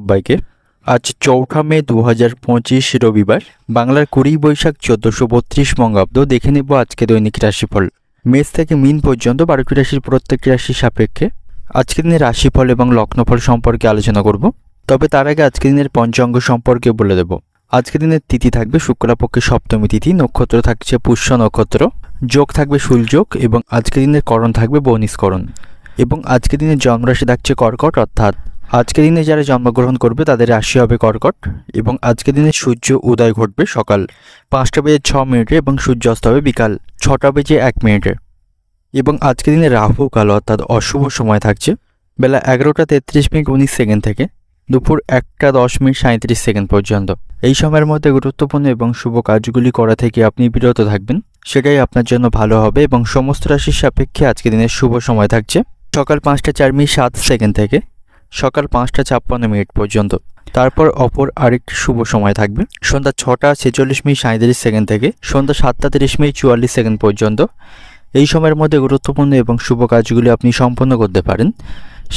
সবাইকে। আজ 4 মে 2025 রবিবার, বাংলার 20 বৈশাখ 1432 বঙ্গাব্দ। দেখে নেব আজকে দৈনিক রাশিফল। মেষ থেকে মীন পর্যন্ত 12টি রাশির প্রত্যেকটি রাশির সাপেক্ষে আজকের দিনের রাশিফল এবং লগ্নফল সম্পর্কে আলোচনা করব। তবে তার আগে আজকের দিনের পঞ্চাঙ্গ সম্পর্কে বলে দেব। আজকের দিনের তিথি থাকবে শুক্লাপক্ষের সপ্তমী তিথি, নক্ষত্র থাকছে পুষ্য নক্ষত্র, যোগ থাকবে শুলযোগ এবং আজকের দিনের করণ থাকবে বনিষ্করণ। এবং আজকের দিনের জন্মরাশি থাকছে কর্কট, অর্থাৎ আজকের দিনে যারা জন্মগ্রহণ করবে তাদের রাশি হবে কর্কট। এবং আজকের দিনে সূর্য উদয় ঘটবে সকাল 5টা বেজে 6 মিনিটে এবং সূর্য অস্ত হবে বিকাল 6টা বেজে 1 মিনিটে। এবং আজকের দিনে রাহু কাল অর্থাৎ অশুভ সময় থাকছে বেলা 11টা 33 মিনিট 19 সেকেন্ড থেকে দুপুর 1টা 10 মিনিট 37 সেকেন্ড পর্যন্ত। এই সময়ের মধ্যে গুরুত্বপূর্ণ এবং শুভ কাজগুলি করা থেকে আপনি বিরত থাকবেন, সেটাই আপনার জন্য ভালো হবে। এবং সমস্ত রাশির সাপেক্ষে আজকের দিনের শুভ সময় থাকছে সকাল 5টা 4 মিনিট 7 সেকেন্ড থেকে সকাল 5টা 56 মিনিট পর্যন্ত। তারপর অপর আরেকটি শুভ সময় থাকবে সন্ধ্যা 6টা 46 মিনিট 37 সেকেন্ড থেকে সন্ধ্যা 7টা 30 মিনিট 44 সেকেন্ড পর্যন্ত। এই সময়ের মধ্যে গুরুত্বপূর্ণ এবং শুভ কাজগুলি আপনি সম্পন্ন করতে পারেন,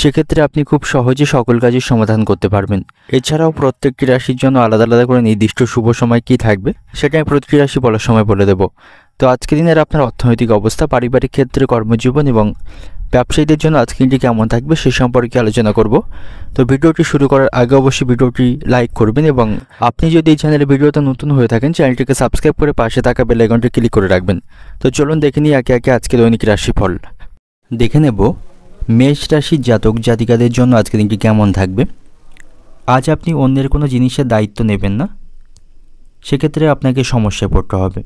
সেক্ষেত্রে আপনি খুব সহজে সকল কাজের সমাধান করতে পারবেন। এছাড়াও প্রত্যেকটি রাশির জন্য আলাদা আলাদা করে নির্দিষ্ট শুভ সময় কী থাকবে সেটা আমি প্রতিটি রাশি বলার সময় বলে দেব। তো আজকের দিনের আপনার অর্থনৈতিক অবস্থা, পারিবারিক ক্ষেত্রে, কর্মজীবন এবং ব্যবসায়ীদের জন্য আজকের দিনটি কেমন থাকবে সে সম্পর্কে আলোচনা করব। তো ভিডিওটি শুরু করার আগে অবশ্যই ভিডিওটি লাইক করবেন এবং আপনি যদি এই চ্যানেলে ভিডিওতে নতুন হয়ে থাকেন চ্যানেলটিকে সাবস্ক্রাইব করে পাশে থাকা বেল আইকনটি ক্লিক করে রাখবেন। তো চলুন দেখে নিই একে একে আজকে দৈনিক রাশিফল। দেখে নেব মেষ রাশির জাতক জাতিকাদের জন্য আজকের দিনটি কেমন থাকবে। আজ আপনি অন্যের কোনো জিনিসের দায়িত্ব নেবেন না, সেক্ষেত্রে আপনাকে সমস্যায় পড়তে হবে।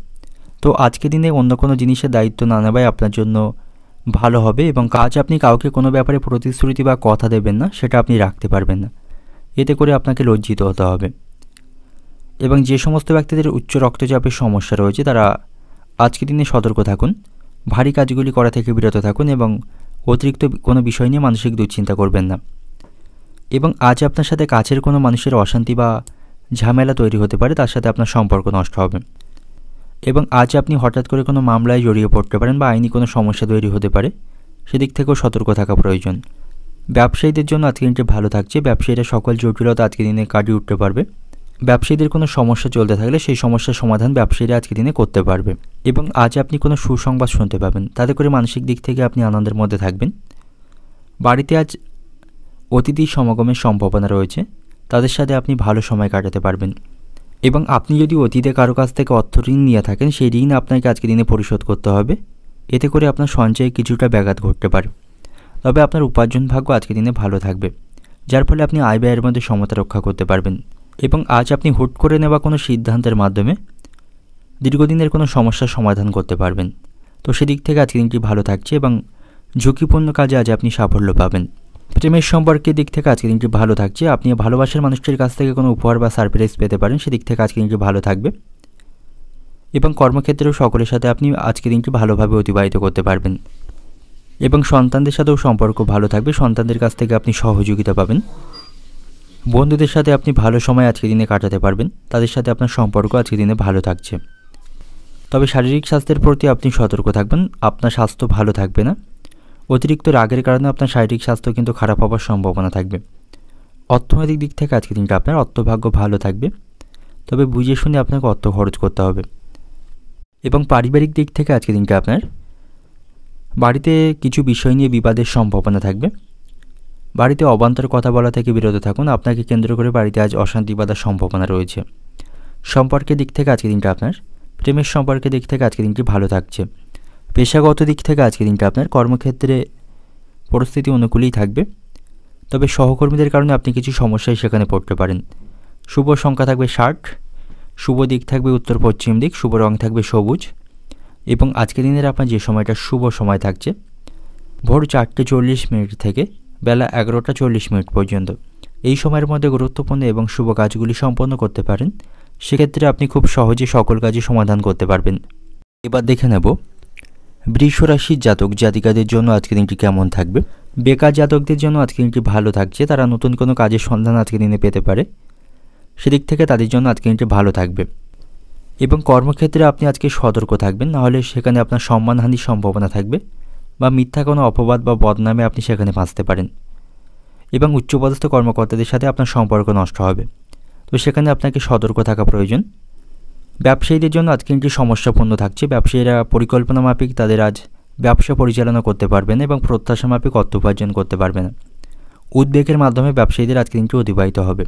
তো আজকের দিনে অন্য কোনো জিনিসের দায়িত্ব না নেওয়াই আপনার জন্য ভালো হবে। এবং কাজ আপনি কাউকে কোনো ব্যাপারে প্রতিশ্রুতি বা কথা দেবেন না, সেটা আপনি রাখতে পারবেন না, এতে করে আপনাকে লজ্জিত হতে হবে। এবং যে সমস্ত ব্যক্তিদের উচ্চ রক্তচাপের সমস্যা রয়েছে তারা আজকের দিনে সতর্ক থাকুন, ভারী কাজগুলি করা থেকে বিরত থাকুন এবং অতিরিক্ত কোনো বিষয় নিয়ে মানসিক দুশ্চিন্তা করবেন না। এবং আজ আপনার সাথে কাছের কোনো মানুষের অশান্তি বা ঝামেলা তৈরি হতে পারে, তার সাথে আপনার সম্পর্ক নষ্ট হবে। এবং আজ আপনি হঠাৎ করে কোনো মামলায় জড়িয়ে পড়তে পারেন বা আইনি কোনো সমস্যা তৈরি হতে পারে, সেদিক থেকেও সতর্ক থাকা প্রয়োজন। ব্যবসায়ীদের জন্য আজকের দিনটি ভালো থাকছে, ব্যবসায়ীরা সকল জটিলতা আজকের দিনে কাটিয়ে উঠতে পারবে। ব্যবসায়ীদের কোনো সমস্যা চলতে থাকলে সেই সমস্যার সমাধান ব্যবসায়ীরা আজকের দিনে করতে পারবে। এবং আজ আপনি কোনো সুসংবাদ শুনতে পাবেন, তাতে করে মানসিক দিক থেকে আপনি আনন্দের মধ্যে থাকবেন। বাড়িতে আজ অতিথির সমাগমের সম্ভাবনা রয়েছে, তাদের সাথে আপনি ভালো সময় কাটাতে পারবেন। এবং আপনি যদি অতীতে কারো কাছ থেকে অর্থ ঋণ নিয়ে থাকেন, সেই ঋণ আপনাকে আজকের দিনে পরিশোধ করতে হবে, এতে করে আপনার সঞ্চয়ে কিছুটা ব্যাঘাত ঘটতে পারে। তবে আপনার উপার্জন ভাগ্য আজকের দিনে ভালো থাকবে, যার ফলে আপনি আয় ব্যয়ের মধ্যে সমতা রক্ষা করতে পারবেন। এবং আজ আপনি হুট করে নেওয়া কোনো সিদ্ধান্তের মাধ্যমে দীর্ঘদিনের কোনো সমস্যার সমাধান করতে পারবেন। তো সেদিক থেকে আজকের দিনটি ভালো থাকছে এবং ঝুঁকিপূর্ণ কাজে আজ আপনি সাফল্য পাবেন। প্রেমের সম্পর্কের দিক থেকে আজকের দিনটি ভালো থাকছে, আপনি ভালোবাসার মানুষটির কাছ থেকে কোনো উপহার বা সারপ্রাইজ পেতে পারেন, সেদিক থেকে আজকের দিনটি ভালো থাকবে। এবং কর্মক্ষেত্রেও সকলের সাথে আপনি আজকের দিনটি ভালোভাবে অতিবাহিত করতে পারবেন। এবং সন্তানদের সাথেও সম্পর্ক ভালো থাকবে, সন্তানদের কাছ থেকে আপনি সহযোগিতা পাবেন। বন্ধুদের সাথে আপনি ভালো সময় আজকের দিনে কাটাতে পারবেন, তাদের সাথে আপনার সম্পর্ক আজকের দিনে ভালো থাকছে। তবে শারীরিক স্বাস্থ্যের প্রতি আপনি সতর্ক থাকবেন, আপনার স্বাস্থ্য ভালো থাকবে না। অতিরিক্ত রাগের কারণে আপনার শারীরিক স্বাস্থ্য কিন্তু খারাপ হওয়ার সম্ভাবনা থাকবে। অর্থনৈতিক দিক থেকে আজকের দিনটা আপনার অর্থভাগ্য ভালো থাকবে, তবে বুঝে শুনে আপনাকে অর্থ খরচ করতে হবে। এবং পারিবারিক দিক থেকে আজকের দিনটা আপনার বাড়িতে কিছু বিষয় নিয়ে বিবাদের সম্ভাবনা থাকবে। বাড়িতে অবান্তর কথা বলা থেকে বিরত থাকুন, আপনাকে কেন্দ্র করে বাড়িতে আজ অশান্তি বাঁধার সম্ভাবনা রয়েছে। সম্পর্কের দিক থেকে আজকের দিনটা আপনার প্রেমের সম্পর্কের দিক থেকে আজকের দিনটি ভালো থাকছে। পেশাগত দিক থেকে আজকের দিনটা আপনার কর্মক্ষেত্রে পরিস্থিতি অনুকূলেই থাকবে, তবে সহকর্মীদের কারণে আপনি কিছু সমস্যায় সেখানে পড়তে পারেন। শুভ সংখ্যা থাকবে 60, শুভ দিক থাকবে উত্তর পশ্চিম দিক, শুভ রং থাকবে সবুজ। এবং আজকের দিনের আপনার যে সময়টা শুভ সময় থাকছে ভোর 4টা 40 মিনিট থেকে বেলা 11টা 40 মিনিট পর্যন্ত। এই সময়ের মধ্যে গুরুত্বপূর্ণ এবং শুভ কাজগুলি সম্পন্ন করতে পারেন, সেক্ষেত্রে আপনি খুব সহজে সকল কাজে সমাধান করতে পারবেন। এবার দেখে নেব বৃষ রাশির জাতক জাতিকাদের জন্য আজকের দিনটি কেমন থাকবে। বেকার জাতকদের জন্য আজকের দিনটি ভালো থাকছে, তারা নতুন কোনো কাজের সন্ধান আজকের দিনে পেতে পারে, সেদিক থেকে তাদের জন্য আজকের দিনটি ভালো থাকবে। এবং কর্মক্ষেত্রে আপনি আজকে সতর্ক থাকবেন, নাহলে সেখানে আপনার সম্মানহানির সম্ভাবনা থাকবে বা মিথ্যা কোনো অপবাদ বা বদনামে আপনি সেখানে ফাঁসতে পারেন। এবং উচ্চপদস্থ কর্মকর্তাদের সাথে আপনার সম্পর্ক নষ্ট হবে, তো সেখানে আপনাকে সতর্ক থাকা প্রয়োজন। ব্যবসায়ীদের জন্য আজকে একটি সমস্যাপূর্ণ থাকছে। ব্যবসায়ীরা পরিকল্পনা মাফিক তাদের আজ ব্যবসা পরিচালনা করতে পারবে না এবং প্রত্যাশা মাফিক অর্থ উপার্জন করতে পারবে না। উদ্বেগের মাধ্যমে ব্যবসায়ীদের আজকে দিনটি অতিবাহিত হবে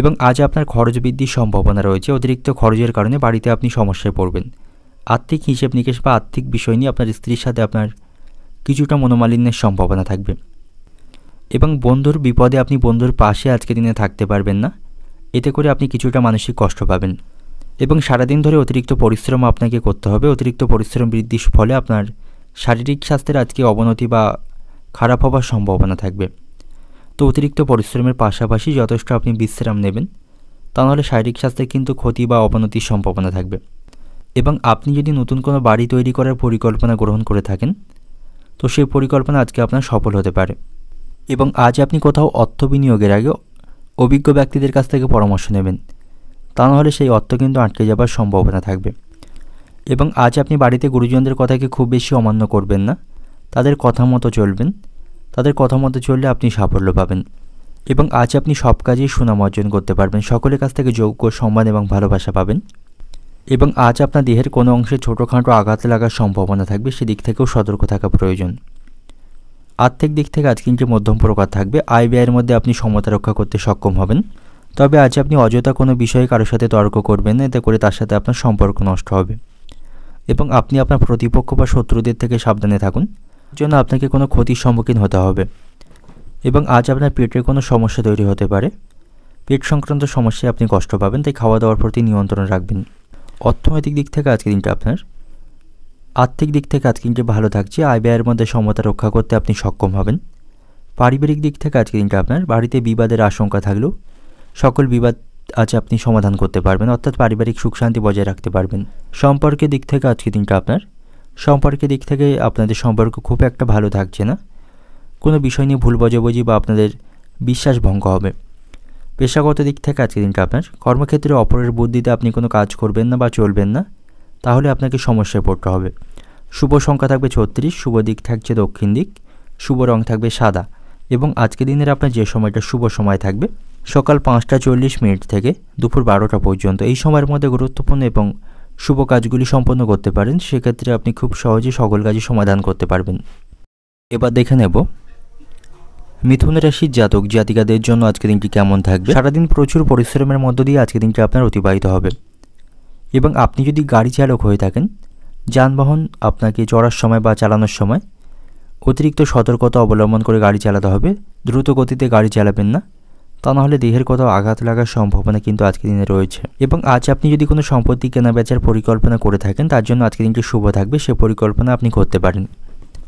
এবং আজ আপনার খরচ বৃদ্ধির সম্ভাবনা রয়েছে। অতিরিক্ত খরচের কারণে বাড়িতে আপনি সমস্যায় পড়বেন। আর্থিক হিসেব নিকেশ বা আর্থিক বিষয় নিয়ে আপনার স্ত্রীর সাথে আপনার কিছুটা মনোমালিন্যের সম্ভাবনা থাকবে এবং বন্ধুর বিপদে আপনি বন্ধুর পাশে আজকে দিনে থাকতে পারবেন না। এতে করে আপনি কিছুটা মানসিক কষ্ট পাবেন এবং সারাদিন ধরে অতিরিক্ত পরিশ্রম আপনাকে করতে হবে। অতিরিক্ত পরিশ্রম বৃদ্ধির ফলে আপনার শারীরিক স্বাস্থ্যের আজকে অবনতি বা খারাপ হওয়ার সম্ভাবনা থাকবে। তো অতিরিক্ত পরিশ্রমের পাশাপাশি যথেষ্ট আপনি বিশ্রাম নেবেন, তা নাহলে শারীরিক স্বাস্থ্যের কিন্তু ক্ষতি বা অবনতির সম্ভাবনা থাকবে। এবং আপনি যদি নতুন কোনো বাড়ি তৈরি করার পরিকল্পনা গ্রহণ করে থাকেন, তো সেই পরিকল্পনা আজকে আপনার সফল হতে পারে। এবং আজ আপনি কোথাও অর্থ বিনিয়োগের আগে অভিজ্ঞ ব্যক্তিদের কাছ থেকে পরামর্শ নেবেন, তা নাহলে সেই অর্থ কিন্তু আটকে যাবার সম্ভাবনা থাকবে। এবং আজ আপনি বাড়িতে গুরুজনদের কথাকে খুব বেশি অমান্য করবেন না, তাদের কথা মতো চলবেন। তাদের কথা মতো চললে আপনি সাফল্য পাবেন এবং আজ আপনি সব কাজেই সুনাম অর্জন করতে পারবেন। সকলের কাছ থেকে যোগ্য সম্মান এবং ভালোবাসা পাবেন এবং আজ আপনার দেহের কোনো অংশে ছোটোখাটো আঘাত লাগার সম্ভাবনা থাকবে, সেদিক থেকেও সতর্ক থাকা প্রয়োজন। আর্থিক দিক থেকে আজ কিন্তু মধ্যম প্রকার থাকবে। আয় ব্যয়ের মধ্যে আপনি সমতা রক্ষা করতে সক্ষম হবেন। তবে আজ আপনি অযথা কোনো বিষয়ে কারোর সাথে তর্ক করবেন না, এতে করে তার সাথে আপনার সম্পর্ক নষ্ট হবে এবং আপনি আপনার প্রতিপক্ষ বা শত্রুদের থেকে সাবধানে থাকুন, জন্য আপনাকে কোনো ক্ষতির সম্মুখীন হতে হবে। এবং আজ আপনার পেটের কোনো সমস্যা তৈরি হতে পারে। পেট সংক্রান্ত সমস্যায় আপনি কষ্ট পাবেন, তাই খাওয়া দাওয়ার প্রতি নিয়ন্ত্রণ রাখবেন। অর্থনৈতিক দিক থেকে আজকের দিনটা আপনার আর্থিক দিক থেকে আজকে দিনটি ভালো থাকছে। আয় ব্যয়ের মধ্যে সমতা রক্ষা করতে আপনি সক্ষম হবেন। পারিবারিক দিক থেকে আজকের দিনটা আপনার বাড়িতে বিবাদের আশঙ্কা থাকলেও সকল বিবাদ আজ আপনি সমাধান করতে পারবেন, অর্থাৎ পারিবারিক সুখ শান্তি বজায় রাখতে পারবেন। সম্পর্কের দিক থেকে আজকের দিনটা সম্পর্কের দিক থেকে আপনাদের সম্পর্ক খুব একটা ভালো থাকছে না। কোনো বিষয় নিয়ে ভুল বোঝাবুঝি বা আপনাদের বিশ্বাস ভঙ্গ হবে। পেশাগত দিক থেকে আজকের দিনটা আপনার কর্মক্ষেত্রে অপরের বুদ্ধিতে আপনি কোনো কাজ করবেন না বা চলবেন না, তাহলে আপনাকে সমস্যায় পড়তে হবে। শুভ সংখ্যা থাকবে 36, শুভ দিক থাকছে দক্ষিণ দিক, শুভ রং থাকবে সাদা এবং আজকের দিনের আপনার যে সময়টা শুভ সময় থাকবে সকাল 5টা 40 মিনিট থেকে দুপুর 12টা পর্যন্ত। এই সময়ের মধ্যে গুরুত্বপূর্ণ এবং শুভ কাজগুলি সম্পন্ন করতে পারেন, সেক্ষেত্রে আপনি খুব সহজে সকল কাজই সমাধান করতে পারবেন। এবার দেখে নেব মিথুন রাশির জাতক জাতিকাদের জন্য আজকের দিনটি কেমন থাকবে। সারাদিন প্রচুর পরিশ্রমের মধ্য দিয়ে আজকের দিনটি আপনার অতিবাহিত হবে এবং আপনি যদি গাড়ি চালক হয়ে থাকেন, যানবাহন আপনাকে চড়ার সময় বা চালানোর সময় অতিরিক্ত সতর্কতা অবলম্বন করে গাড়ি চালাতে হবে। দ্রুত গতিতে গাড়ি চালাবেন না, তা নাহলে দেহের কোথাও আঘাত লাগার সম্ভাবনা কিন্তু আজকের দিনে রয়েছে। এবং আজ আপনি যদি কোনো সম্পত্তি কেনা বেচার পরিকল্পনা করে থাকেন, তার জন্য আজকের দিনটি শুভ থাকবে, সে পরিকল্পনা আপনি করতে পারেন।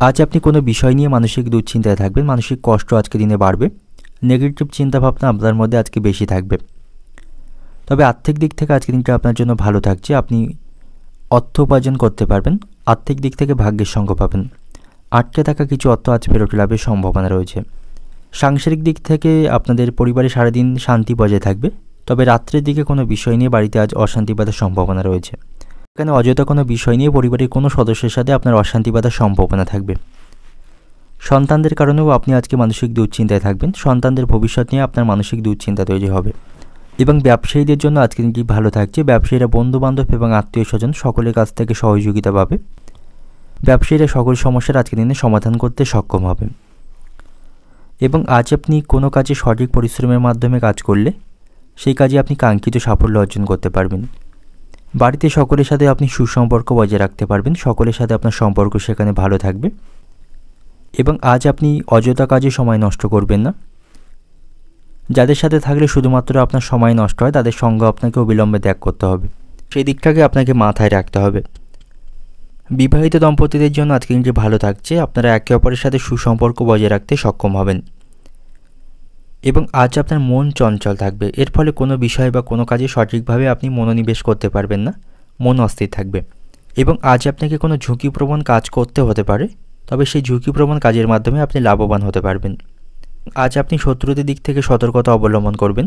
আজ আপনি কোনো বিষয় নিয়ে মানসিক দুশ্চিন্তায় থাকবেন, মানসিক কষ্ট আজকের দিনে বাড়বে, নেগেটিভ চিন্তাভাবনা আপনার মধ্যে আজকে বেশি থাকবে। তবে আর্থিক দিক থেকে আজকের দিনটা আপনার জন্য ভালো থাকছে, আপনি অর্থ উপার্জন করতে পারবেন। আর্থিক দিক থেকে ভাগ্যের সঙ্গ পাবেন। আটকে থাকা কিছু অর্থ আজ ফেরত লাভের সম্ভাবনা রয়েছে। সাংসারিক দিক থেকে আপনাদের পরিবারে সারাদিন শান্তি বজায় থাকবে, তবে রাত্রের দিকে কোনো বিষয় নিয়ে বাড়িতে আজ অশান্তি বাঁধার সম্ভাবনা রয়েছে। এখানে অযথা কোনো বিষয় নিয়ে পরিবারের কোনো সদস্যের সাথে আপনার অশান্তি বাঁধার সম্ভাবনা থাকবে। সন্তানদের কারণেও আপনি আজকে মানসিক দুশ্চিন্তায় থাকবেন। সন্তানদের ভবিষ্যৎ নিয়ে আপনার মানসিক দুশ্চিন্তা তৈরি হবে। এবং ব্যবসায়ীদের জন্য আজকে দিনটি ভালো থাকছে। ব্যবসায়ীরা বন্ধুবান্ধব এবং আত্মীয় স্বজন সকলের কাছ থেকে সহযোগিতা পাবে। ব্যবসায়ীরা সকল সমস্যার আজকের দিনে সমাধান করতে সক্ষম হবেন এবং আজ আপনি কোনো কাজে সঠিক পরিশ্রমের মাধ্যমে কাজ করলে সেই কাজে আপনি কাঙ্ক্ষিত সাফল্য অর্জন করতে পারবেন। বাড়িতে সকলের সাথে আপনি সুসম্পর্ক বজায় রাখতে পারবেন, সকলের সাথে আপনার সম্পর্ক সেখানে ভালো থাকবে এবং আজ আপনি অযথা কাজে সময় নষ্ট করবেন না। যাদের সাথে থাকলে শুধুমাত্র আপনার সময় নষ্ট হয়, তাদের সঙ্গ আপনাকে অবিলম্বে ত্যাগ করতে হবে, সেই দিকটাকে আপনাকে মাথায় রাখতে হবে। বিবাহিত দম্পতিদের জন্য আজকে দিনটি ভালো থাকছে, আপনারা একে অপরের সাথে সুসম্পর্ক বজায় রাখতে সক্ষম হবেন এবং আজ আপনার মন চঞ্চল থাকবে। এর ফলে কোনো বিষয় বা কোনো কাজে সঠিকভাবে আপনি মনোনিবেশ করতে পারবেন না, মন অস্থির থাকবে এবং আজ আপনাকে কোনো ঝুঁকিপ্রবণ কাজ করতে হতে পারে, তবে সেই ঝুঁকিপ্রবণ কাজের মাধ্যমে আপনি লাভবান হতে পারবেন। আজ আপনি শত্রুদের দিক থেকে সতর্কতা অবলম্বন করবেন,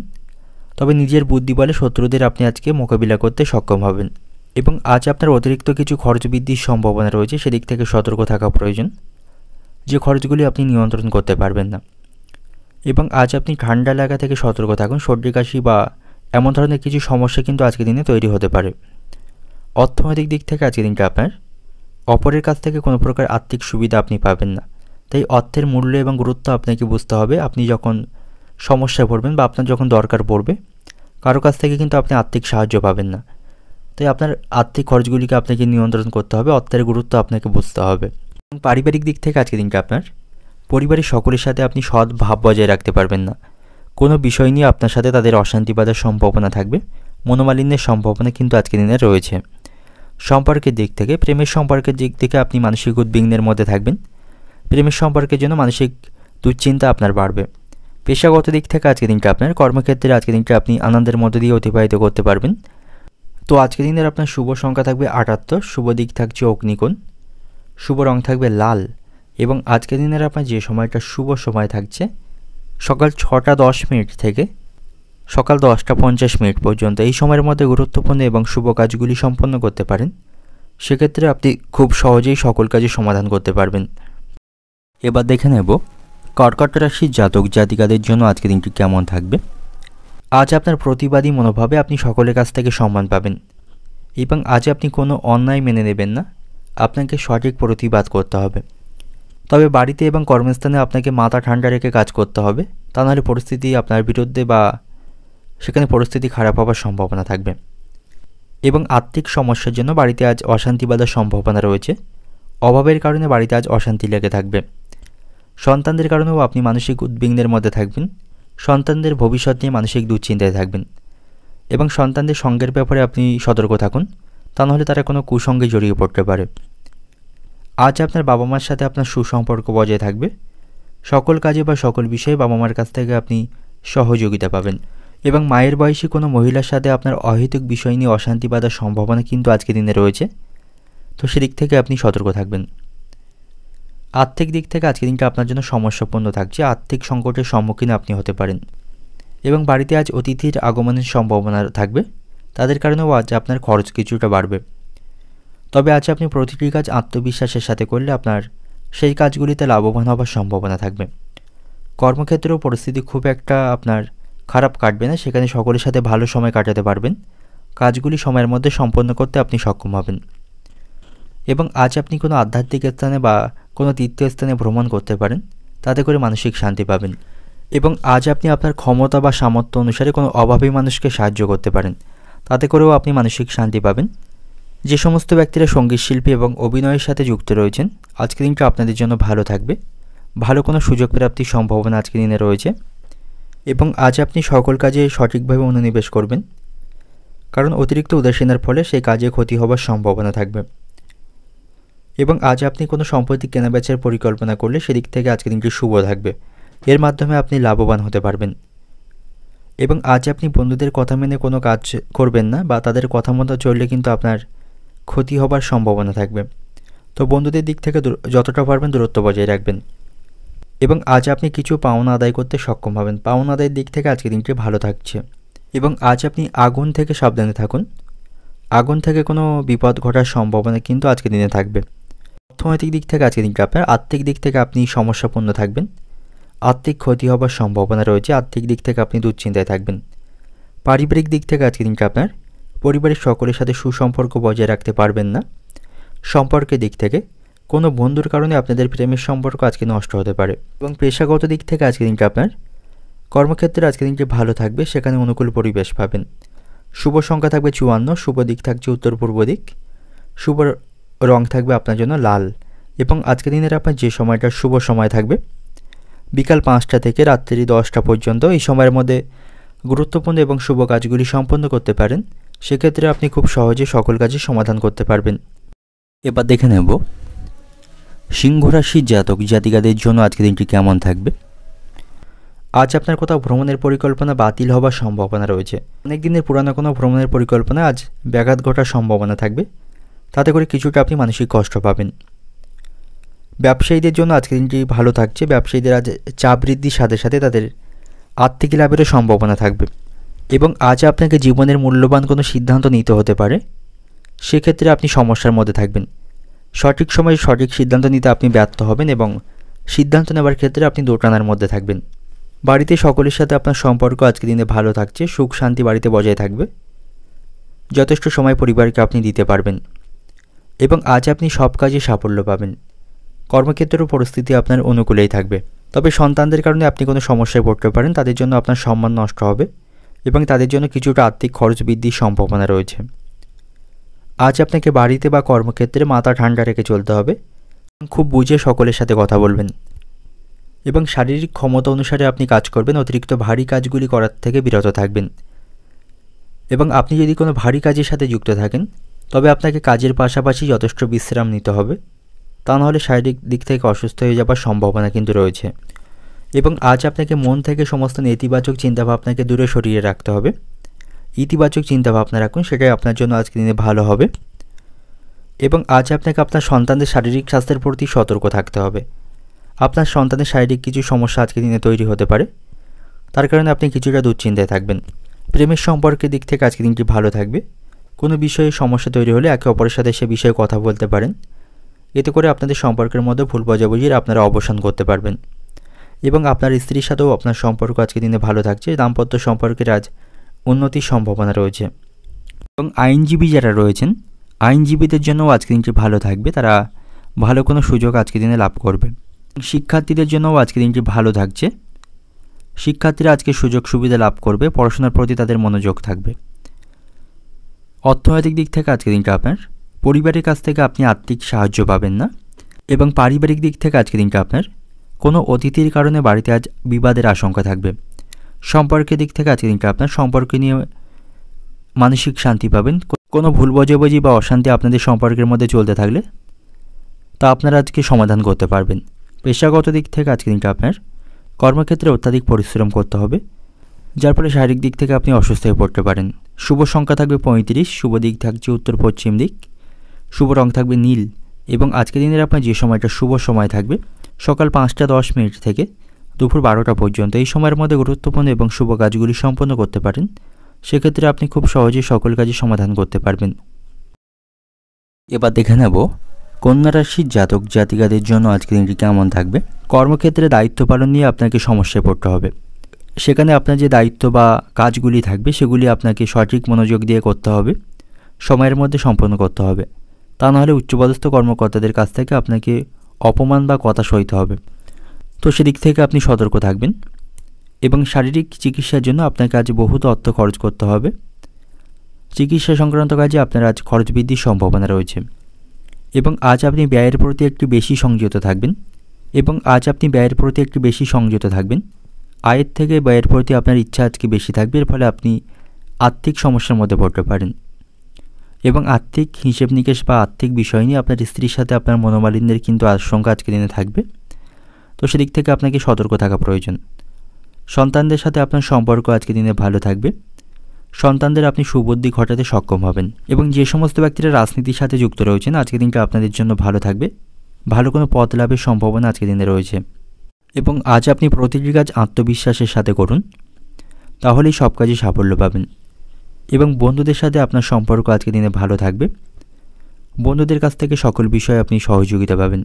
তবে নিজের বুদ্ধি বলে শত্রুদের আপনি আজকে মোকাবিলা করতে সক্ষম হবেন এবং আজ আপনার অতিরিক্ত কিছু খরচ বৃদ্ধির সম্ভাবনা রয়েছে, সেদিক থেকে সতর্ক থাকা প্রয়োজন, যে খরচগুলি আপনি নিয়ন্ত্রণ করতে পারবেন না। এবং আজ আপনি ঠান্ডা লাগা থেকে সতর্ক থাকুন। সর্দি কাশি বা এমন ধরনের কিছু সমস্যা কিন্তু আজকের দিনে তৈরি হতে পারে। অর্থনৈতিক দিক থেকে আজকের দিনটা আপনার অপরের কাছ থেকে কোনো প্রকার আর্থিক সুবিধা আপনি পাবেন না। তাই অর্থের মূল্য এবং গুরুত্ব আপনাকে বুঝতে হবে। আপনি যখন সমস্যায় পড়বেন বা আপনার যখন দরকার পড়বে, কারো কাছ থেকে কিন্তু আপনি আর্থিক সাহায্য পাবেন না। তাই আপনার আর্থিক খরচগুলিকে আপনাকে নিয়ন্ত্রণ করতে হবে, অর্থের গুরুত্ব আপনাকে বুঝতে হবে। পারিবারিক দিক থেকে আজকের দিনটা আপনার পরিবারের সকলের সাথে আপনি সৎ ভাব বজায় রাখতে পারবেন না। কোনো বিষয় নিয়ে আপনার সাথে তাদের অশান্তি বাঁধার সম্ভাবনা থাকবে, মনোমালিন্যের সম্ভাবনা কিন্তু আজকের দিনে রয়েছে। সম্পর্কের দিক থেকে প্রেমের সম্পর্কের দিক থেকে আপনি মানসিক উদ্বিগ্নের মধ্যে থাকবেন। প্রেমের সম্পর্কের জন্য মানসিক দুশ্চিন্তা আপনার বাড়বে। পেশাগত দিক থেকে আজকের দিনটা আপনার কর্মক্ষেত্রে আজকের দিনটা আপনি আনন্দের মধ্যে দিয়ে অতিবাহিত করতে পারবেন। তো আজকের দিনের আপনার শুভ সংখ্যা থাকবে 78, শুভ দিক থাকছে অগ্নিকোণ, শুভ রং থাকবে লাল এবং আজকের দিনের আপনার যে সময়টা শুভ সময় থাকছে সকাল 6টা 10 থেকে সকাল 10টা 50 পর্যন্ত। এই সময়ের মধ্যে গুরুত্বপূর্ণ এবং শুভ কাজগুলি সম্পন্ন করতে পারেন। সেক্ষেত্রে আপনি খুব সহজেই সকল কাজের সমাধান করতে পারবেন। এবার দেখে নেব কর্কট রাশির জাতক জাতিকাদের জন্য আজকের দিনটি কেমন থাকবে। আজ আপনার প্রতিবাদী মনোভাবে আপনি সকলের কাছ থেকে সম্মান পাবেন এবং আজ আপনি কোনো অন্যায় মেনে নেবেন না। আপনাকে সঠিক প্রতিবাদ করতে হবে। তবে বাড়িতে এবং কর্মস্থানে আপনাকে মাথা ঠান্ডা রেখে কাজ করতে হবে, তা নাহলে পরিস্থিতি আপনার বিরুদ্ধে বা সেখানে পরিস্থিতি খারাপ হওয়ার সম্ভাবনা থাকবে। এবং আর্থিক সমস্যার জন্য বাড়িতে আজ অশান্তি বাঁধার সম্ভাবনা রয়েছে। অভাবের কারণে বাড়িতে আজ অশান্তি লেগে থাকবে। সন্তানদের কারণেও আপনি মানসিক উদ্বিগ্নের মধ্যে থাকবেন। সন্তানদের ভবিষ্যৎ নিয়ে মানসিক দুশ্চিন্তায় থাকবেন এবং সন্তানদের সঙ্গের ব্যাপারে আপনি সতর্ক থাকুন, তা নাহলে তারা কোনো কুসঙ্গে জড়িয়ে পড়তে পারে। আজ আপনার বাবা মার সাথে আপনার সুসম্পর্ক বজায় থাকবে। সকল কাজে বা সকল বিষয়ে বাবা মার কাছ থেকে আপনি সহযোগিতা পাবেন এবং মায়ের বয়সী কোনো মহিলার সাথে আপনার অহেতুক বিষয় নিয়ে অশান্তি বাঁধার সম্ভাবনা কিন্তু আজকের দিনে রয়েছে। তো সেদিক থেকে আপনি সতর্ক থাকবেন। আর্থিক দিক থেকে আজকের দিনটা আপনার জন্য সমস্যাপূর্ণ থাকছে। আর্থিক সংকটের সম্মুখীন আপনি হতে পারেন এবং বাড়িতে আজ অতিথির আগমনের সম্ভাবনা থাকবে। তাদের কারণেও আজ আপনার খরচ কিছুটা বাড়বে। তবে আজ আপনি প্রতিটি কাজ আত্মবিশ্বাসের সাথে করলে আপনার সেই কাজগুলিতে লাভবান হওয়ার সম্ভাবনা থাকবে। কর্মক্ষেত্রেও পরিস্থিতি খুব একটা আপনার খারাপ কাটবে না, সেখানে সকলের সাথে ভালো সময় কাটাতে পারবেন। কাজগুলি সময়ের মধ্যে সম্পন্ন করতে আপনি সক্ষম হবেন এবং আজ আপনি কোনো আধ্যাত্মিক স্থানে বা কোনো তীর্থস্থানে ভ্রমণ করতে পারেন, তাতে করে মানসিক শান্তি পাবেন। এবং আজ আপনি আপনার ক্ষমতা বা সামর্থ্য অনুসারে কোনো অভাবী মানুষকে সাহায্য করতে পারেন, তাতে করেও আপনি মানসিক শান্তি পাবেন। যে সমস্ত ব্যক্তিরা সঙ্গীত শিল্পী এবং অভিনয়ের সাথে যুক্ত রয়েছেন, আজকের দিনটা আপনাদের জন্য ভালো থাকবে। ভালো কোনো সুযোগ প্রাপ্তির সম্ভাবনা আজকের দিনে রয়েছে এবং আজ আপনি সকল কাজে সঠিকভাবে মনোনিবেশ করবেন, কারণ অতিরিক্ত উদাসীনার ফলে সেই কাজে ক্ষতি হওয়ার সম্ভাবনা থাকবে। এবং আজ আপনি কোনো সম্পত্তি কেনাবেচার পরিকল্পনা করলে সেদিক থেকে আজকের দিনটি শুভ থাকবে। এর মাধ্যমে আপনি লাভবান হতে পারবেন। এবং আজ আপনি বন্ধুদের কথা মেনে কোনো কাজ করবেন না বা তাদের কথা মতো চললে কিন্তু আপনার ক্ষতি হবার সম্ভাবনা থাকবে। তো বন্ধুদের দিক থেকে যতটা পারবেন দূরত্ব বজায় রাখবেন। এবং আজ আপনি কিছু পাওনা আদায় করতে সক্ষম হবেন। পাওনা আদায়ের দিক থেকে আজকের দিনটি ভালো থাকছে। এবং আজ আপনি আগুন থেকে সাবধানে থাকুন। আগুন থেকে কোনো বিপদ ঘটার সম্ভাবনা কিন্তু আজকের দিনে থাকবে। অর্থনৈতিক দিক থেকে আজকের দিনটি আপনার আর্থিক দিক থেকে আপনি সমস্যাপূর্ণ থাকবেন। আর্থিক ক্ষতি হবার সম্ভাবনা রয়েছে। আর্থিক দিক থেকে আপনি দুশ্চিন্তায় থাকবেন। পারিবারিক দিক থেকে আজকের দিনটি আপনার পরিবারের সকলের সাথে সুসম্পর্ক বজায় রাখতে পারবেন না। সম্পর্কের দিক থেকে কোনো বন্ধুর কারণে আপনাদের প্রেমের সম্পর্ক আজকে নষ্ট হতে পারে। এবং পেশাগত দিক থেকে আজকের দিনটি আপনার কর্মক্ষেত্রে আজকের দিনটি ভালো থাকবে, সেখানে অনুকূল পরিবেশ পাবেন। শুভ সংখ্যা থাকবে 54, শুভ দিক থাকছে উত্তর পূর্ব দিক, শুভ রং থাকবে আপনার জন্য লাল। এবং আজকের দিনের আপনার যে সময়টা শুভ সময় থাকবে বিকাল 5টা থেকে রাত্রি 10টা পর্যন্ত। এই সময়ের মধ্যে গুরুত্বপূর্ণ এবং শুভ কাজগুলি সম্পন্ন করতে পারেন। সেক্ষেত্রে আপনি খুব সহজে সকল কাজের সমাধান করতে পারবেন। এবার দেখে নেব সিংহ রাশির জাতক জাতিকাদের জন্য আজকের দিনটি কেমন থাকবে। আজ আপনার কোথাও ভ্রমণের পরিকল্পনা বাতিল হবার সম্ভাবনা রয়েছে। অনেক দিনের পুরানো কোনো ভ্রমণের পরিকল্পনা আজ ব্যাঘাত ঘটার সম্ভাবনা থাকবে, তাতে করে কিছুটা আপনি মানসিক কষ্ট পাবেন। ব্যবসায়ীদের জন্য আজকের দিনটি ভালো থাকছে। ব্যবসায়ীদের আজ চাপ বৃদ্ধির সাথে সাথে তাদের আর্থিক লাভেরও সম্ভাবনা থাকবে। এবং আজ আপনাকে জীবনের মূল্যবান কোনো সিদ্ধান্ত নিতে হতে পারে, সেক্ষেত্রে আপনি সমস্যার মধ্যে থাকবেন। সঠিক সময়ে সঠিক সিদ্ধান্ত নিতে আপনি ব্যর্থ হবেন এবং সিদ্ধান্ত নেওয়ার ক্ষেত্রে আপনি দোটানার মধ্যে থাকবেন। বাড়িতে সকলের সাথে আপনার সম্পর্ক আজকের দিনে ভালো থাকছে, সুখ শান্তি বাড়িতে বজায় থাকবে। যথেষ্ট সময় পরিবারকে আপনি দিতে পারবেন এবং আজ আপনি সব কাজে সাফল্য পাবেন। কর্মক্ষেত্রের পরিস্থিতি আপনার অনুকূলেই থাকবে। তবে সন্তানদের কারণে আপনি কোনো সমস্যায় পড়তে পারেন, তাদের জন্য আপনার সম্মান নষ্ট হবে এবং তাদের জন্য কিছুটা আর্থিক খরচ বৃদ্ধির সম্ভাবনা রয়েছে। আজ আপনাকে বাড়িতে বা কর্মক্ষেত্রে মাথা ঠান্ডা রেখে চলতে হবে, খুব বুঝে সকলের সাথে কথা বলবেন এবং শারীরিক ক্ষমতা অনুসারে আপনি কাজ করবেন। অতিরিক্ত ভারী কাজগুলি করার থেকে বিরত থাকবেন এবং আপনি যদি কোনো ভারী কাজের সাথে যুক্ত থাকেন তবে আপনাকে কাজের পাশাপাশি যথেষ্ট বিশ্রাম নিতে হবে, তা নাহলে শারীরিক দিক থেকে অসুস্থ হয়ে যাবার সম্ভাবনা কিন্তু রয়েছে। এবং আজ আপনাকে মন থেকে সমস্ত নেতিবাচক চিন্তাভাবনাকে দূরে সরিয়ে রাখতে হবে। ইতিবাচক চিন্তাভাবনা রাখুন, সেটাই আপনার জন্য আজকের দিনে ভালো হবে। এবং আজ আপনাকে আপনার সন্তানদের শারীরিক স্বাস্থ্যের প্রতি সতর্ক থাকতে হবে। আপনার সন্তানের শারীরিক কিছু সমস্যা আজকের দিনে তৈরি হতে পারে, তার কারণে আপনি কিছুটা দুশ্চিন্তায় থাকবেন। প্রেমের সম্পর্কের দিক থেকে আজকের দিনটি ভালো থাকবে। কোনো বিষয়ে সমস্যা তৈরি হলে একে অপরের সাথে সে বিষয়ে কথা বলতে পারেন, এতে করে আপনাদের সম্পর্কের মধ্যে ভুল বোঝাবুঝির আপনারা অবসান করতে পারবেন। এবং আপনার স্ত্রীর সাথেও আপনার সম্পর্ক আজকের দিনে ভালো থাকছে। দাম্পত্য সম্পর্কের আজ উন্নতির সম্ভাবনা রয়েছে। এবং আইনজীবী যারা রয়েছেন, আইনজীবীদের জন্যও আজকের দিনটি ভালো থাকবে, তারা ভালো কোনো সুযোগ আজকের দিনে লাভ করবে। শিক্ষার্থীদের জন্যও আজকের দিনটি ভালো থাকছে। শিক্ষার্থীরা আজকে সুযোগ সুবিধা লাভ করবে, পড়াশোনার প্রতি তাদের মনোযোগ থাকবে। অর্থনৈতিক দিক থেকে আজকের দিনটা আপনার পরিবারের কাছ থেকে আপনি আর্থিক সাহায্য পাবেন না এবং পারিবারিক দিক থেকে আজকের দিনটা আপনার কোনো অতিথির কারণে বাড়িতে আজ বিবাদের আশঙ্কা থাকবে। সম্পর্কের দিক থেকে আজকের দিনটা আপনার সম্পর্ক নিয়ে মানসিক শান্তি পাবেন। কোনো ভুল বোঝাবুঝি বা অশান্তি আপনাদের সম্পর্কের মধ্যে চলতে থাকলে তা আপনারা আজকে সমাধান করতে পারবেন। পেশাগত দিক থেকে আজকের দিনটা আপনার কর্মক্ষেত্রে অত্যাধিক পরিশ্রম করতে হবে, যার ফলে শারীরিক দিক থেকে আপনি অসুস্থ হয়ে পড়তে পারেন। শুভ সংখ্যা থাকবে 35, শুভ দিক থাকছে উত্তর পশ্চিম দিক, শুভ রং থাকবে নীল। এবং আজকের দিনের আপনার যে সময়টা শুভ সময় থাকবে সকাল 5টা 10 মিনিট থেকে দুপুর 12টা পর্যন্ত, এই সময়ের মধ্যে গুরুত্বপূর্ণ এবং শুভ কাজগুলি সম্পন্ন করতে পারেন। সেক্ষেত্রে আপনি খুব সহজেই সকল কাজে সমাধান করতে পারবেন। এবার দেখে নেব কন্যা রাশির জাতক জাতিকাদের জন্য আজকের দিনটি কেমন থাকবে। কর্মক্ষেত্রে দায়িত্ব পালন নিয়ে আপনাকে সমস্যায় পড়তে হবে। সেখানে আপনার যে দায়িত্ব বা কাজগুলি থাকবে সেগুলি আপনাকে সঠিক মনোযোগ দিয়ে করতে হবে, সময়ের মধ্যে সম্পন্ন করতে হবে, তা নাহলে উচ্চপদস্থ কর্মকর্তাদের কাছ থেকে আপনাকে অপমান বা কথা সইতে হবে। তো সেদিক থেকে আপনি সতর্ক থাকবেন। এবং শারীরিক চিকিৎসার জন্য আপনাকে আজ বহুত অর্থ খরচ করতে হবে। চিকিৎসা সংক্রান্ত কাজে আপনার আজ খরচ বৃদ্ধির সম্ভাবনা রয়েছে। এবং আজ আপনি ব্যয়ের প্রতি একটু বেশি সংযত থাকবেন। আয়ের থেকে ব্যয়ের প্রতি আপনার ইচ্ছা আজকে বেশি থাকবে, এর ফলে আপনি আর্থিক সমস্যার মধ্যে পড়তে পারেন। এবং আর্থিক হিসেব নিকেশ বা আর্থিক বিষয় নিয়ে আপনার স্ত্রীর সাথে আপনার মনোমালিন্যের কিন্তু আশঙ্কা আজকের দিনে থাকবে। তো সেদিক থেকে আপনাকে সতর্ক থাকা প্রয়োজন। সন্তানদের সাথে আপনার সম্পর্ক আজকের দিনে ভালো থাকবে। সন্তানদের আপনি সুবুদ্ধি ঘটাতে সক্ষম হবেন। এবং যে সমস্ত ব্যক্তিরা রাজনীতির সাথে যুক্ত রয়েছেন আজকের দিনটা আপনাদের জন্য ভালো থাকবে। ভালো কোনো পদ লাভের সম্ভাবনা আজকের দিনে রয়েছে। এবং আজ আপনি প্রতিটি কাজ আত্মবিশ্বাসের সাথে করুন, তাহলেই সব কাজে সাফল্য পাবেন। এবং বন্ধুদের সাথে আপনার সম্পর্ক আজকের দিনে ভালো থাকবে। বন্ধুদের কাছ থেকে সকল বিষয়ে আপনি সহযোগিতা পাবেন।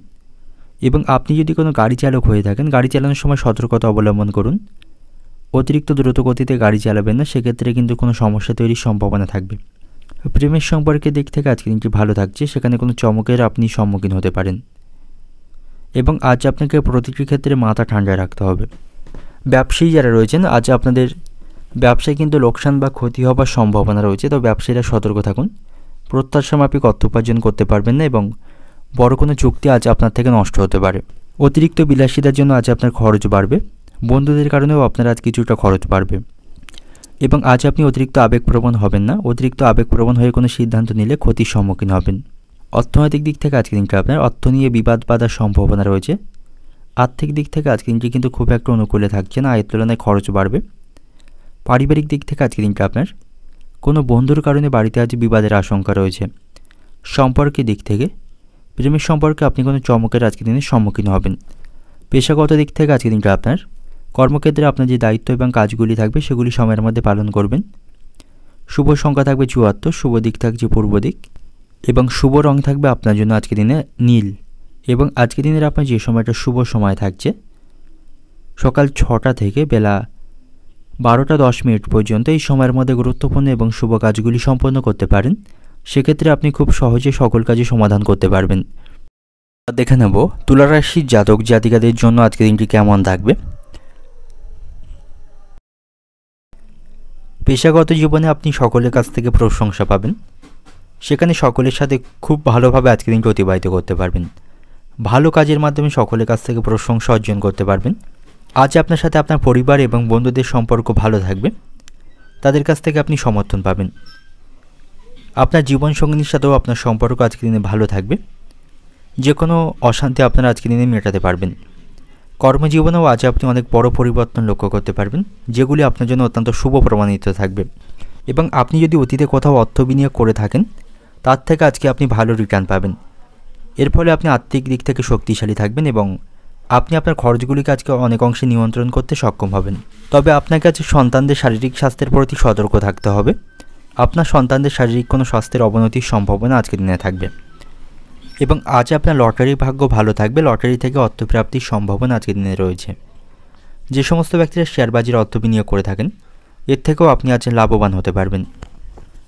এবং আপনি যদি কোনো গাড়ি চালক হয়ে থাকেন, গাড়ি চালানোর সময় সতর্কতা অবলম্বন করুন। অতিরিক্ত দ্রুত গতিতে গাড়ি চালাবেন না, সেক্ষেত্রে কিন্তু কোনো সমস্যা তৈরির সম্ভাবনা থাকবে। প্রেমের সম্পর্কের দিক থেকে আজকের দিনটি ভালো থাকছে, সেখানে কোনো চমকের আপনি সম্মুখীন হতে পারেন। এবং আজ আপনাকে প্রতিটি ক্ষেত্রে মাথা ঠান্ডা রাখতে হবে। ব্যবসায়ী যারা রয়েছেন আজ আপনাদের ব্যবসায় কিন্তু লোকসান বা ক্ষতি হবার সম্ভাবনা রয়েছে, তো ব্যবসায়ীরা সতর্ক থাকুন। প্রত্যাশা মাফিক অর্থ উপার্জন করতে পারবেন না এবং বড় কোনো চুক্তি আজ আপনার থেকে নষ্ট হতে পারে। অতিরিক্ত বিলাসিতার জন্য আজ আপনার খরচ বাড়বে। বন্ধুদের কারণেও আপনার আজ কিছুটা খরচ বাড়বে। এবং আজ আপনি অতিরিক্ত আবেগপ্রবণ হবেন না। অতিরিক্ত আবেগপ্রবণ হয়ে কোনো সিদ্ধান্ত নিলে ক্ষতির সম্মুখীন হবেন। অর্থনৈতিক দিক থেকে আজকের দিনটা আপনার অর্থ নিয়ে বিবাদ বাঁধার সম্ভাবনা রয়েছে। আর্থিক দিক থেকে আজকের দিনটি কিন্তু খুব একটা অনুকূলে থাকছে না, আয়ের তুলনায় খরচ বাড়বে। পারিবারিক দিক থেকে আজকের দিনটা আপনার কোনো বন্ধুর কারণে বাড়িতে আজ বিবাদের আশঙ্কা রয়েছে। সম্পর্কের দিক থেকে প্রেমের সম্পর্কে আপনি কোনো চমকের আজকের দিনের সম্মুখীন হবেন। পেশাগত দিক থেকে আজকের দিনটা আপনার কর্মক্ষেত্রে আপনার যে দায়িত্ব এবং কাজগুলি থাকবে সেগুলি সময়ের মধ্যে পালন করবেন। শুভ সংখ্যা থাকবে 74, শুভ দিক থাকছে পূর্ব দিক এবং শুভ রং থাকবে আপনার জন্য আজকের দিনে নীল। এবং আজকের দিনের আপনার যে সময়টা শুভ সময় থাকছে সকাল 6টা থেকে বেলা 12টা 10 মিনিট পর্যন্ত এই সময়ের মধ্যে গুরুত্বপূর্ণ এবং শুভ কাজগুলি সম্পন্ন করতে পারেন। সেক্ষেত্রে আপনি খুব সহজে সকল কাজই সমাধান করতে পারবেন। দেখে নেব তুলা রাশির জাতক জাতিকাদের জন্য আজকের দিনটি কেমন থাকবে। পেশাগত জীবনে আপনি সকলের কাছ থেকে প্রশংসা পাবেন। সেখানে সকলের সাথে খুব ভালোভাবে আজকের দিনটি অতিবাহিত করতে পারবেন। ভালো কাজের মাধ্যমে সকলের কাছ থেকে প্রশংসা অর্জন করতে পারবেন। আজ আপনার সাথে আপনার পরিবার এবং বন্ধুদের সম্পর্ক ভালো থাকবে। তাদের কাছ থেকে আপনি সমর্থন পাবেন। আপনার জীবনসঙ্গিনীর সাথেও আপনার সম্পর্ক আজকের দিনে ভালো থাকবে। যে কোনো অশান্তি আপনারা আজকের দিনে মেটাতে পারবেন। কর্মজীবনেও আজ আপনি অনেক বড় পরিবর্তন লক্ষ্য করতে পারবেন, যেগুলি আপনার জন্য অত্যন্ত শুভ প্রমাণিত থাকবে। এবং আপনি যদি অতীতে কোথাও অর্থ বিনিয়োগ করে থাকেন, তার থেকে আজকে আপনি ভালো রিটার্ন পাবেন। এর ফলে আপনি আর্থিক দিক থেকে শক্তিশালী থাকবেন এবং আপনি আপনার খরচগুলিকে আজকে অনেক অংশে নিয়ন্ত্রণ করতে সক্ষম হবেন। তবে আপনাকে আজ সন্তানদের শারীরিক স্বাস্থ্যের প্রতি সতর্ক থাকতে হবে। আপনার সন্তানদের শারীরিক কোনো স্বাস্থ্যের অবনতির সম্ভাবনা আজকের দিনে থাকবে। এবং আজ আপনার লটারির ভাগ্য ভালো থাকবে। লটারি থেকে অর্থপ্রাপ্তির সম্ভাবনা আজকের দিনে রয়েছে। যে সমস্ত ব্যক্তিরা শেয়ার বাজারে অর্থ বিনিয়োগ করে থাকেন, এর থেকেও আপনি আজ লাভবান হতে পারবেন।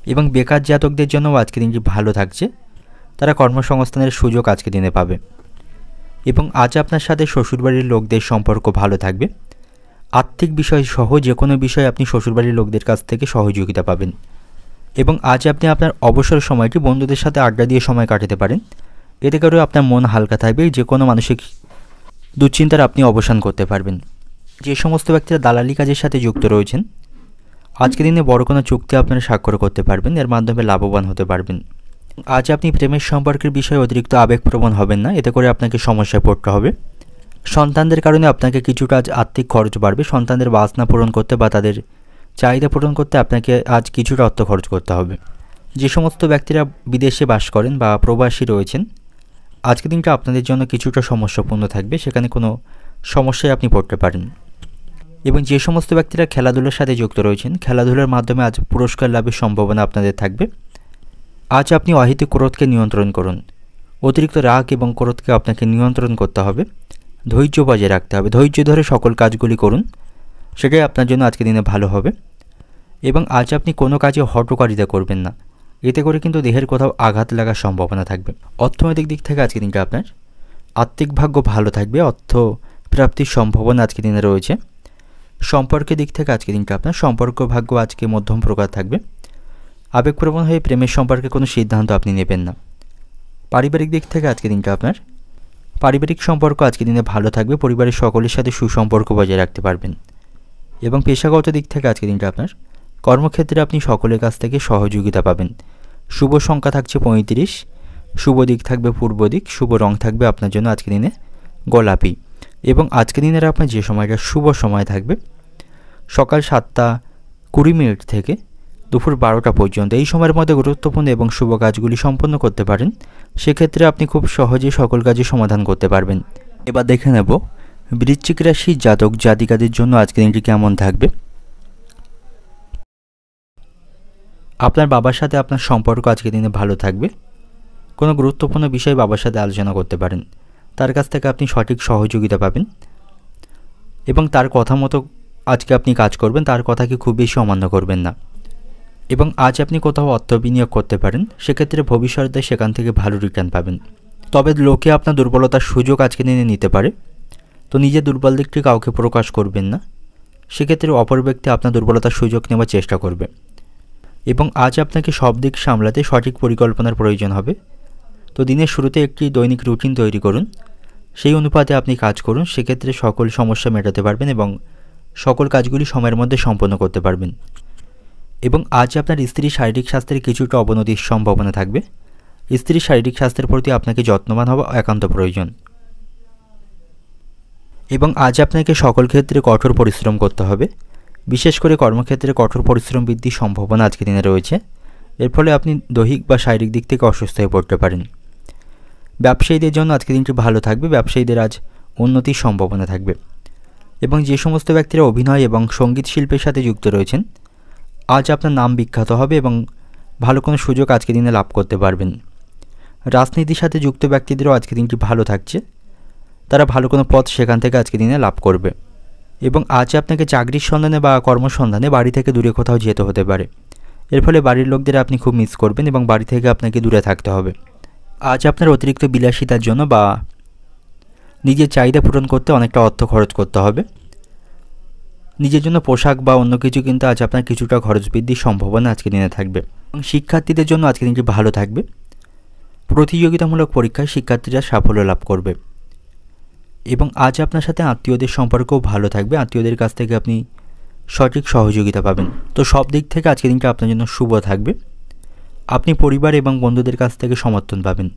এবং বেকার জাতকদের জন্যও আজকের দিনটি ভালো থাকছে। তারা কর্মসংস্থানের সুযোগ আজকের দিনে পাবে। এবং আজ আপনার সাথে শ্বশুরবাড়ির লোকদের সম্পর্ক ভালো থাকবে। আর্থিক বিষয় সহ যে কোনো বিষয়ে আপনি শ্বশুরবাড়ির লোকদের কাছ থেকে সহযোগিতা পাবেন। এবং আজ আপনি আপনার অবসর সময়টি বন্ধুদের সাথে আড্ডা দিয়ে সময় কাটাতে পারেন। এতে করেও আপনার মন হালকা থাকবে। যে কোনো মানসিক দুশ্চিন্তার আপনি অবসান করতে পারবেন। যে সমস্ত ব্যক্তিরা দালালি কাজের সাথে যুক্ত রয়েছেন, আজকের দিনে বড় কোনো চুক্তি আপনারা স্বাক্ষর করতে পারবেন। এর মাধ্যমে লাভবান হতে পারবেন। আজ আপনি প্রেমের সম্পর্কের বিষয়ে অতিরিক্ত আবেগপ্রবণ হবেন না, এতে করে আপনাকে সমস্যায় পড়তে হবে। সন্তানদের কারণে আপনাকে কিছুটা আজ আর্থিক খরচ বাড়বে। সন্তানদের বাসনা পূরণ করতে বা তাদের চাহিদা পূরণ করতে আপনাকে আজ কিছুটা অর্থ খরচ করতে হবে। যে সমস্ত ব্যক্তিরা বিদেশে বাস করেন বা প্রবাসী রয়েছেন, আজকের দিনটা আপনাদের জন্য কিছুটা সমস্যাপূর্ণ থাকবে। সেখানে কোনো সমস্যায় আপনি পড়তে পারেন। এবং যে সমস্ত ব্যক্তিরা খেলাধুলার সাথে যুক্ত রয়েছেন, খেলাধুলার মাধ্যমে আজ পুরস্কার লাভের সম্ভাবনা আপনাদের থাকবে। আজ আপনি অহেতুক ক্রোধকে নিয়ন্ত্রণ করুন। অতিরিক্ত রাগ এবং ক্রোধকে আপনাকে নিয়ন্ত্রণ করতে হবে। ধৈর্য বজায় রাখতে হবে। ধৈর্য ধরে সকল কাজগুলি করুন, সেটাই আপনার জন্য আজকের দিনে ভালো হবে। এবং আজ আপনি কোনো কাজে হঠকারিতা করবেন না, এতে করে কিন্তু দেহের কোথাও আঘাত লাগার সম্ভাবনা থাকবে। অর্থনৈতিক দিক থেকে আজকের দিনটা আপনার আর্থিক ভাগ্য ভালো থাকবে। অর্থ প্রাপ্তির সম্ভাবনা আজকের দিনে রয়েছে। সম্পর্কের দিক থেকে আজকের দিনটা আপনার সম্পর্ক ভাগ্য আজকে মধ্যম প্রকার থাকবে। আবেগপ্রবণ হয়ে প্রেমের সম্পর্কে কোনো সিদ্ধান্ত আপনি নেবেন না। পারিবারিক দিক থেকে আজকের দিনটা আপনার পারিবারিক সম্পর্ক আজকের দিনে ভালো থাকবে। পরিবারের সকলের সাথে সুসম্পর্ক বজায় রাখতে পারবেন। এবং পেশাগত দিক থেকে আজকের দিনটা আপনার কর্মক্ষেত্রে আপনি সকলের কাছ থেকে সহযোগিতা পাবেন। শুভ সংখ্যা থাকছে 35, শুভ দিক থাকবে পূর্ব দিক, শুভ রং থাকবে আপনার জন্য আজকের দিনে গোলাপি। এবং আজকের দিনের আপনার যে সময়টা শুভ সময় থাকবে সকাল 7টা 20 মিনিট থেকে দুপুর 12টা পর্যন্ত। এই সময়ের মধ্যে গুরুত্বপূর্ণ এবং শুভ কাজগুলি সম্পন্ন করতে পারেন। সেক্ষেত্রে আপনি খুব সহজেই সকল কাজই সমাধান করতে পারবেন। এবার দেখে নেব বৃশ্চিক রাশির জাতক জাতিকাদের জন্য আজকের দিনটি কেমন থাকবে। আপনার বাবার সাথে আপনার সম্পর্ক আজকের দিনে ভালো থাকবে। কোনো গুরুত্বপূর্ণ বিষয়ে বাবার সাথে আলোচনা করতে পারেন। তার কাছ থেকে আপনি সঠিক সহযোগিতা পাবেন এবং তার কথা মতো আজকে আপনি কাজ করবেন। তার কথাকে খুব বেশি অমান্য করবেন না। এবং আজ আপনি কোথাও অর্থ বিনিয়োগ করতে পারেন। সেক্ষেত্রে ভবিষ্যতে সেখান থেকে ভালো রিটার্ন পাবেন। তবে লোকে আপনার দুর্বলতার সুযোগ আজকে নিতে পারে, তো নিজের দুর্বল দিকটি কাউকে প্রকাশ করবেন না। সেক্ষেত্রে অপর ব্যক্তি আপনার দুর্বলতার সুযোগ নেওয়ার চেষ্টা করবে। এবং আজ আপনাকে সব দিক সামলাতে সঠিক পরিকল্পনার প্রয়োজন হবে। তো দিনের শুরুতে একটি দৈনিক রুটিন তৈরি করুন, সেই অনুপাতে আপনি কাজ করুন। সেক্ষেত্রে সকল সমস্যা মেটাতে পারবেন এবং সকল কাজগুলি সময়ের মধ্যে সম্পন্ন করতে পারবেন। এবং আজ আপনার স্ত্রীর শারীরিক স্বাস্থ্যের কিছুটা অবনতির সম্ভাবনা থাকবে। স্ত্রীর শারীরিক স্বাস্থ্যের প্রতি আপনাকে যত্নবান হওয়া একান্ত প্রয়োজন। এবং আজ আপনাকে সকল ক্ষেত্রে কঠোর পরিশ্রম করতে হবে। বিশেষ করে কর্মক্ষেত্রে কঠোর পরিশ্রম বৃদ্ধির সম্ভাবনা আজকের দিনে রয়েছে। এর ফলে আপনি দৈহিক বা শারীরিক দিক থেকে অসুস্থ হয়ে পড়তে পারেন। ব্যবসায়ীদের জন্য আজকের দিনটি ভালো থাকবে। ব্যবসায়ীদের আজ উন্নতির সম্ভাবনা থাকবে। এবং যে সমস্ত ব্যক্তিরা অভিনয় এবং সঙ্গীত শিল্পের সাথে যুক্ত রয়েছেন, আজ আপনার নাম বিখ্যাত হবে এবং ভালো কোনো সুযোগ আজকের দিনে লাভ করতে পারবেন। রাজনীতির সাথে যুক্ত ব্যক্তিদেরও আজকের দিনটি ভালো থাকছে। তারা ভালো কোনো পথ সেখান থেকে আজকের দিনে লাভ করবে। এবং আজ আপনাকে চাকরির সন্ধানে বা কর্মসন্ধানে বাড়ি থেকে দূরে কোথাও যেতে হতে পারে। এর ফলে বাড়ির লোকদের আপনি খুব মিস করবেন এবং বাড়ি থেকে আপনাকে দূরে থাকতে হবে। আজ আপনার অতিরিক্ত বিলাসিতার জন্য বা নিজের চাহিদা পূরণ করতে অনেকটা অর্থ খরচ করতে হবে। নিজের জন্য পোশাক বা অন্য কিছু কিনতে আজ আপনার কিছুটা খরচ বৃদ্ধির সম্ভাবনা আজকের দিনে থাকবে। এবং শিক্ষার্থীদের জন্য আজকের দিনটি ভালো থাকবে। প্রতিযোগিতামূলক পরীক্ষায় শিক্ষার্থীরা সাফল্য লাভ করবে এবং আজ আপনার সাথে আত্মীয়দের সম্পর্কও ভালো থাকবে। আত্মীয়দের কাছ থেকে আপনি সঠিক সহযোগিতা পাবেন। তো সব দিক থেকে আজকের দিনটা আপনার জন্য শুভ থাকবে। আপনি পরিবার এবং বন্ধুদের কাছ থেকে সমর্থন পাবেন।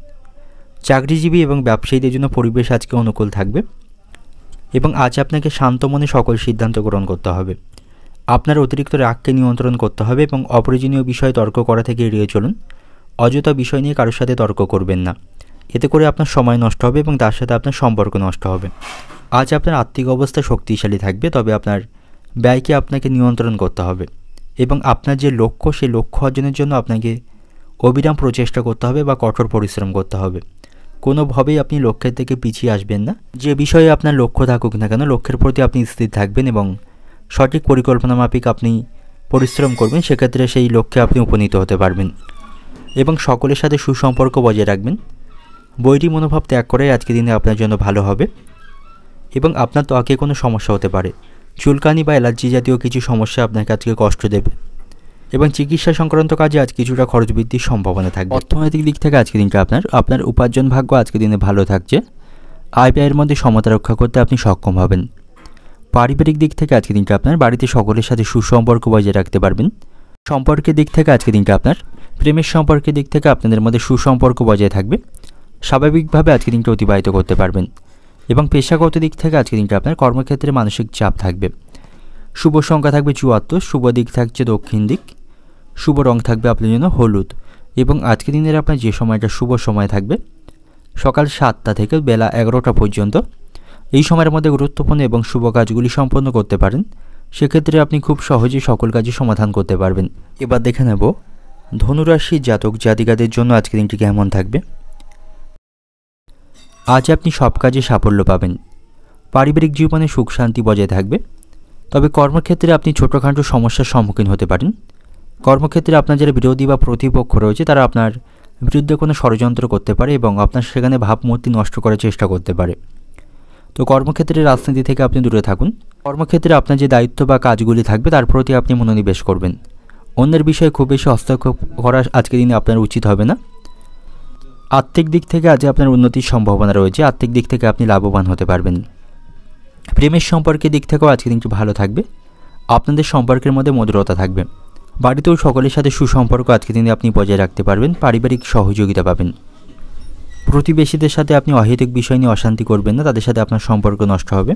চাকরিজীবী এবং ব্যবসায়ীদের জন্য পরিবেশ আজকে অনুকূল থাকবে এবং আজ আপনাকে শান্ত মনে সকল সিদ্ধান্ত গ্রহণ করতে হবে। আপনার অতিরিক্ত রাগকে নিয়ন্ত্রণ করতে হবে এবং অপ্রয়োজনীয় বিষয়ে তর্ক করা থেকে এড়িয়ে চলুন। অযথা বিষয় নিয়ে কারোর সাথে তর্ক করবেন না, এতে করে আপনার সময় নষ্ট হবে এবং তার সাথে আপনার সম্পর্ক নষ্ট হবে। আজ আপনার আর্থিক অবস্থা শক্তিশালী থাকবে, তবে আপনার ব্যয়কে আপনাকে নিয়ন্ত্রণ করতে হবে এবং আপনার যে লক্ষ্য সেই লক্ষ্য অর্জনের জন্য আপনাকে অবিরাম প্রচেষ্টা করতে হবে বা কঠোর পরিশ্রম করতে হবে। কোনোভাবেই আপনি লক্ষ্যের থেকে পিছিয়ে আসবেন না। যে বিষয়ে আপনার লক্ষ্য থাকুক না কেন, লক্ষ্যের প্রতি আপনি স্থির থাকবেন এবং সঠিক পরিকল্পনা মাফিক আপনি পরিশ্রম করবেন। সেক্ষেত্রে সেই লক্ষ্যে আপনি উপনীত হতে পারবেন এবং সকলের সাথে সুসম্পর্ক বজায় রাখবেন। বৈরী মনোভাব ত্যাগ করাই আজকের দিনে আপনার জন্য ভালো হবে এবং আপনার ত্বকে কোনো সমস্যা হতে পারে। চুলকানি বা অ্যালার্জি জাতীয় কিছু সমস্যা আপনাকে আজকে কষ্ট দেবে এবং চিকিৎসা সংক্রান্ত কাজে আজ কিছুটা খরচ বৃদ্ধির সম্ভাবনা থাকবে। অর্থনৈতিক দিক থেকে আজকের দিনটা আপনার উপার্জন ভাগ্য আজকের দিনে ভালো থাকছে। আয় ব্যয়ের মধ্যে সমতা রক্ষা করতে আপনি সক্ষম হবেন। পারিবারিক দিক থেকে আজকের দিনটা আপনার বাড়িতে সকলের সাথে সুসম্পর্ক বজায় রাখতে পারবেন। সম্পর্কের দিক থেকে আজকের দিনটা আপনার প্রেমের সম্পর্কের দিক থেকে আপনাদের মধ্যে সুসম্পর্ক বজায় থাকবে। স্বাভাবিকভাবে আজকের দিনটা অতিবাহিত করতে পারবেন এবং পেশাগত দিক থেকে আজকের দিনটা আপনার কর্মক্ষেত্রে মানসিক চাপ থাকবে। শুভ সংখ্যা থাকবে 74, শুভ দিক থাকছে দক্ষিণ দিক, শুভ রং থাকবে আপনার জন্য হলুদ এবং আজকের দিনের আপনার যে সময়টা শুভ সময় থাকবে সকাল 7টা থেকে বেলা 11টা পর্যন্ত। এই সময়ের মধ্যে গুরুত্বপূর্ণ এবং শুভ কাজগুলি সম্পন্ন করতে পারেন। সেক্ষেত্রে আপনি খুব সহজেই সকল কাজই সমাধান করতে পারবেন। এবার দেখে নেব ধনুরাশির জাতক জাতিকাদের জন্য আজকের দিনটি কেমন থাকবে। আজ আপনি সব কাজে সাফল্য পাবেন। পারিবারিক জীবনে সুখ শান্তি বজায় থাকবে, তবে কর্মক্ষেত্রে আপনি ছোটোখাটো সমস্যার সম্মুখীন হতে পারেন। কর্মক্ষেত্রে আপনার যারা বিরোধী বা প্রতিপক্ষ রয়েছে তারা আপনার বিরুদ্ধে কোনো ষড়যন্ত্র করতে পারে এবং আপনার সেখানে ভাবমূর্তি নষ্ট করার চেষ্টা করতে পারে। তো কর্মক্ষেত্রে রাজনীতি থেকে আপনি দূরে থাকুন। কর্মক্ষেত্রে আপনার যে দায়িত্ব বা কাজগুলি থাকবে তার প্রতি আপনি মনোনিবেশ করবেন। অন্যের বিষয়ে খুব বেশি হস্তক্ষেপ করা আজকের দিনে আপনার উচিত হবে না। আর্থিক দিক থেকে আজ আপনার উন্নতির সম্ভাবনা রয়েছে। আর্থিক দিক থেকে আপনি লাভবান হতে পারবেন। প্রেমের সম্পর্কের দিক থেকেও আজকের দিনটি ভালো থাকবে। আপনাদের সম্পর্কের মধ্যে মধুরতা থাকবে। বাড়িতেও সকলের সাথে সুসম্পর্ক আজকের দিনে আপনি বজায় রাখতে পারবেন। পারিবারিক সহযোগিতা পাবেন। প্রতিবেশীদের সাথে আপনি অহেতুক বিষয় নিয়ে অশান্তি করবেন না, তাদের সাথে আপনার সম্পর্ক নষ্ট হবে।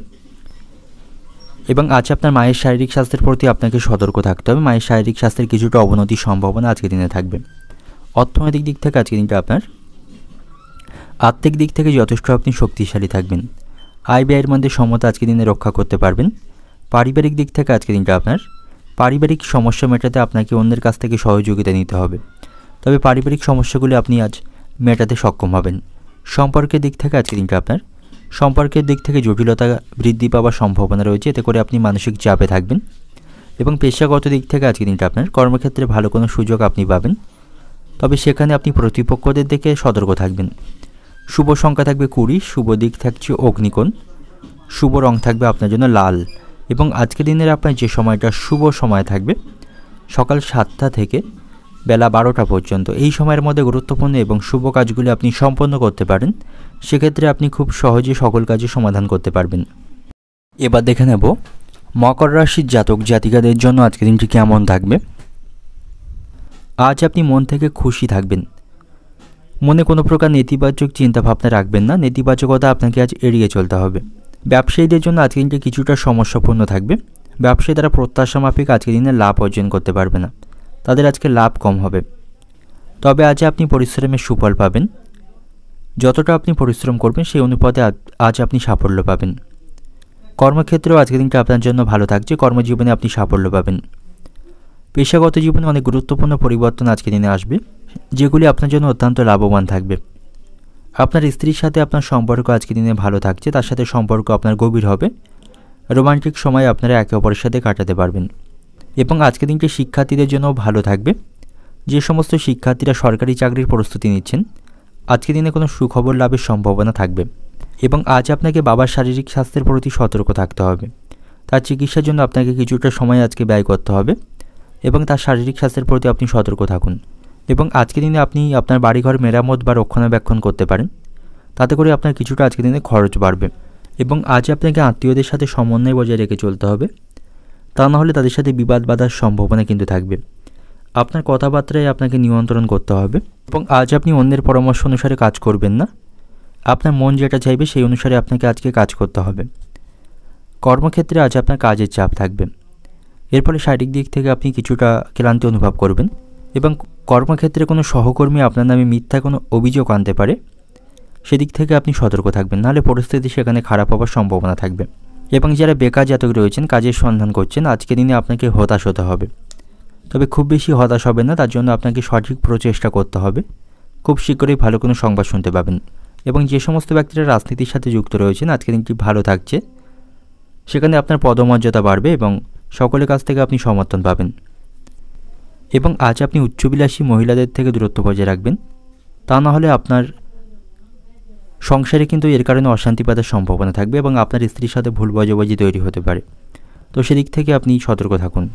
এবং আজ আপনার মায়ের শারীরিক স্বাস্থ্যের প্রতি আপনাকে সতর্ক থাকতে হবে। মায়ের শারীরিক স্বাস্থ্যের কিছুটা অবনতির সম্ভাবনা আজকের দিনে থাকবে। অর্থনৈতিক দিক থেকে আজকের দিনটা আপনার আর্থিক দিক থেকে যথেষ্ট আপনি শক্তিশালী থাকবেন। আয় ব্যয়ের মধ্যে সমতা আজকের দিনে রক্ষা করতে পারবেন। পারিবারিক দিক থেকে আজকের দিনটা আপনার পারিবারিক সমস্যা মেটাতে আপনাকে অন্যের কাছ থেকে সহযোগিতা নিতে হবে, তবে পারিবারিক সমস্যাগুলি আপনি আজ মেটাতে সক্ষম হবেন। সম্পর্কের দিক থেকে আজকের দিনটা আপনার সম্পর্কের দিক থেকে জটিলতা বৃদ্ধি পাওয়ার সম্ভাবনা রয়েছে, এতে করে আপনি মানসিক চাপে থাকবেন। এবং পেশাগত দিক থেকে আজকের দিনটা আপনার কর্মক্ষেত্রে ভালো কোনো সুযোগ আপনি পাবেন, তবে সেখানে আপনি প্রতিপক্ষদের দিকে সতর্ক থাকবেন। শুভ সংখ্যা থাকবে 20, শুভ দিক থাকছে অগ্নিকোণ, শুভ রং থাকবে আপনার জন্য লাল এবং আজকের দিনের আপনার যে সময়টা শুভ সময় থাকবে সকাল 7টা থেকে বেলা 12টা পর্যন্ত। এই সময়ের মধ্যে গুরুত্বপূর্ণ এবং শুভ কাজগুলি আপনি সম্পন্ন করতে পারেন। সেক্ষেত্রে আপনি খুব সহজে সকল কাজে সমাধান করতে পারবেন। এবার দেখে নেব মকর রাশির জাতক জাতিকাদের জন্য আজকের দিনটি কেমন থাকবে। আজ আপনি মন থেকে খুশি থাকবেন। মনে কোনো প্রকার নেতিবাচক চিন্তাভাবনা রাখবেন না। নেতিবাচকতা আপনাকে আজ এড়িয়ে চলতে হবে। ব্যবসায়ীদের জন্য আজকের দিনটি কিছুটা সমস্যাপূর্ণ থাকবে। ব্যবসায়ী তারা প্রত্যাশা মাফিক আজকের দিনে লাভ অর্জন করতে পারবে না, তাদের আজকে লাভ কম হবে। তবে আজ আপনি পরিশ্রমের সুফল পাবেন। যতটা আপনি পরিশ্রম করবেন সেই অনুপাতে আজ আপনি সাফল্য পাবেন। কর্মক্ষেত্রেও আজকের দিনটা আপনার জন্য ভালো থাকছে। কর্মজীবনে আপনি সাফল্য পাবেন। পেশাগত জীবনে অনেক গুরুত্বপূর্ণ পরিবর্তন আজকের দিনে আসবে, যেগুলি আপনার জন্য অত্যন্ত লাভবান থাকবে। আপনার স্ত্রীর সাথে আপনার সম্পর্ক আজকের দিনে ভালো থাকছে, তার সাথে সম্পর্ক আপনার গভীর হবে। রোমান্টিক সময় আপনারা একে অপরের সাথে কাটাতে পারবেন। এবং আজকের দিনটি শিক্ষার্থীদের জন্য ভালো থাকবে। যে সমস্ত শিক্ষার্থীরা সরকারি চাকরির প্রস্তুতি নিচ্ছেন, আজকের দিনে কোনো সুখবর লাভের সম্ভাবনা থাকবে। এবং আজ আপনাকে বাবার শারীরিক স্বাস্থ্যের প্রতি সতর্ক থাকতে হবে। তার চিকিৎসার জন্য আপনাকে কিছুটা সময় আজকে ব্যয় করতে হবে এবং তার শারীরিক স্বাস্থ্যের প্রতি আপনি সতর্ক থাকুন। এবং আজকের দিনে আপনি আপনার বাড়িঘর মেরামত বা রক্ষণাবেক্ষণ করতে পারেন, তাতে করে আপনার কিছুটা আজকের দিনে খরচ বাড়বে। এবং আজ আপনাকে আত্মীয়দের সাথে সমন্বয় বজায় রেখে চলতে হবে, তা নাহলে তাদের সাথে বিবাদ বাঁধার সম্ভাবনা কিন্তু থাকবে। আপনার কথাবার্তায় আপনাকে নিয়ন্ত্রণ করতে হবে। এবং আজ আপনি অন্যের পরামর্শ অনুসারে কাজ করবেন না, আপনার মন যেটা চাইবে সেই অনুসারে আপনাকে আজকে কাজ করতে হবে। কর্মক্ষেত্রে আজ আপনার কাজের চাপ থাকবে, এর ফলে শারীরিক দিক থেকে আপনি কিছুটা ক্লান্তি অনুভব করবেন। এবং কর্মক্ষেত্রে কোনো সহকর্মী আপনার নামে মিথ্যা কোনো অভিযোগ আনতে পারে, সেদিক থেকে আপনি সতর্ক থাকবেন, নাহলে পরিস্থিতি সেখানে খারাপ হওয়ার সম্ভাবনা থাকবে। এবং যারা বেকার জাতক রয়েছেন, কাজের সন্ধান করছেন, আজকের দিনে আপনাকে হতাশ হতে হবে। তবে খুব বেশি হতাশ হবেন না, তার জন্য আপনাকে সঠিক প্রচেষ্টা করতে হবে। খুব শীঘ্রই ভালো কোনো সংবাদ শুনতে পাবেন। এবং যে সমস্ত ব্যক্তিরা রাজনীতির সাথে যুক্ত রয়েছেন, আজকের দিনটি ভালো থাকছে, সেখানে আপনার পদমর্যাদা বাড়বে এবং সকলের কাছ থেকে আপনি সমর্থন পাবেন। এবং আজ আপনি উচ্চবিলাসী মহিলাদের থেকে দূরত্ব বজায় রাখবেন, তা না হলে আপনার সংসারে কিন্তু এর কারণে অশান্তি বাঁধার সম্ভাবনা থাকবে এবং আপনার স্ত্রীর সাথে ভুল বোঝাবুঝি তৈরি হতে পারে। তো সেদিক থেকে আপনি সতর্ক থাকুন।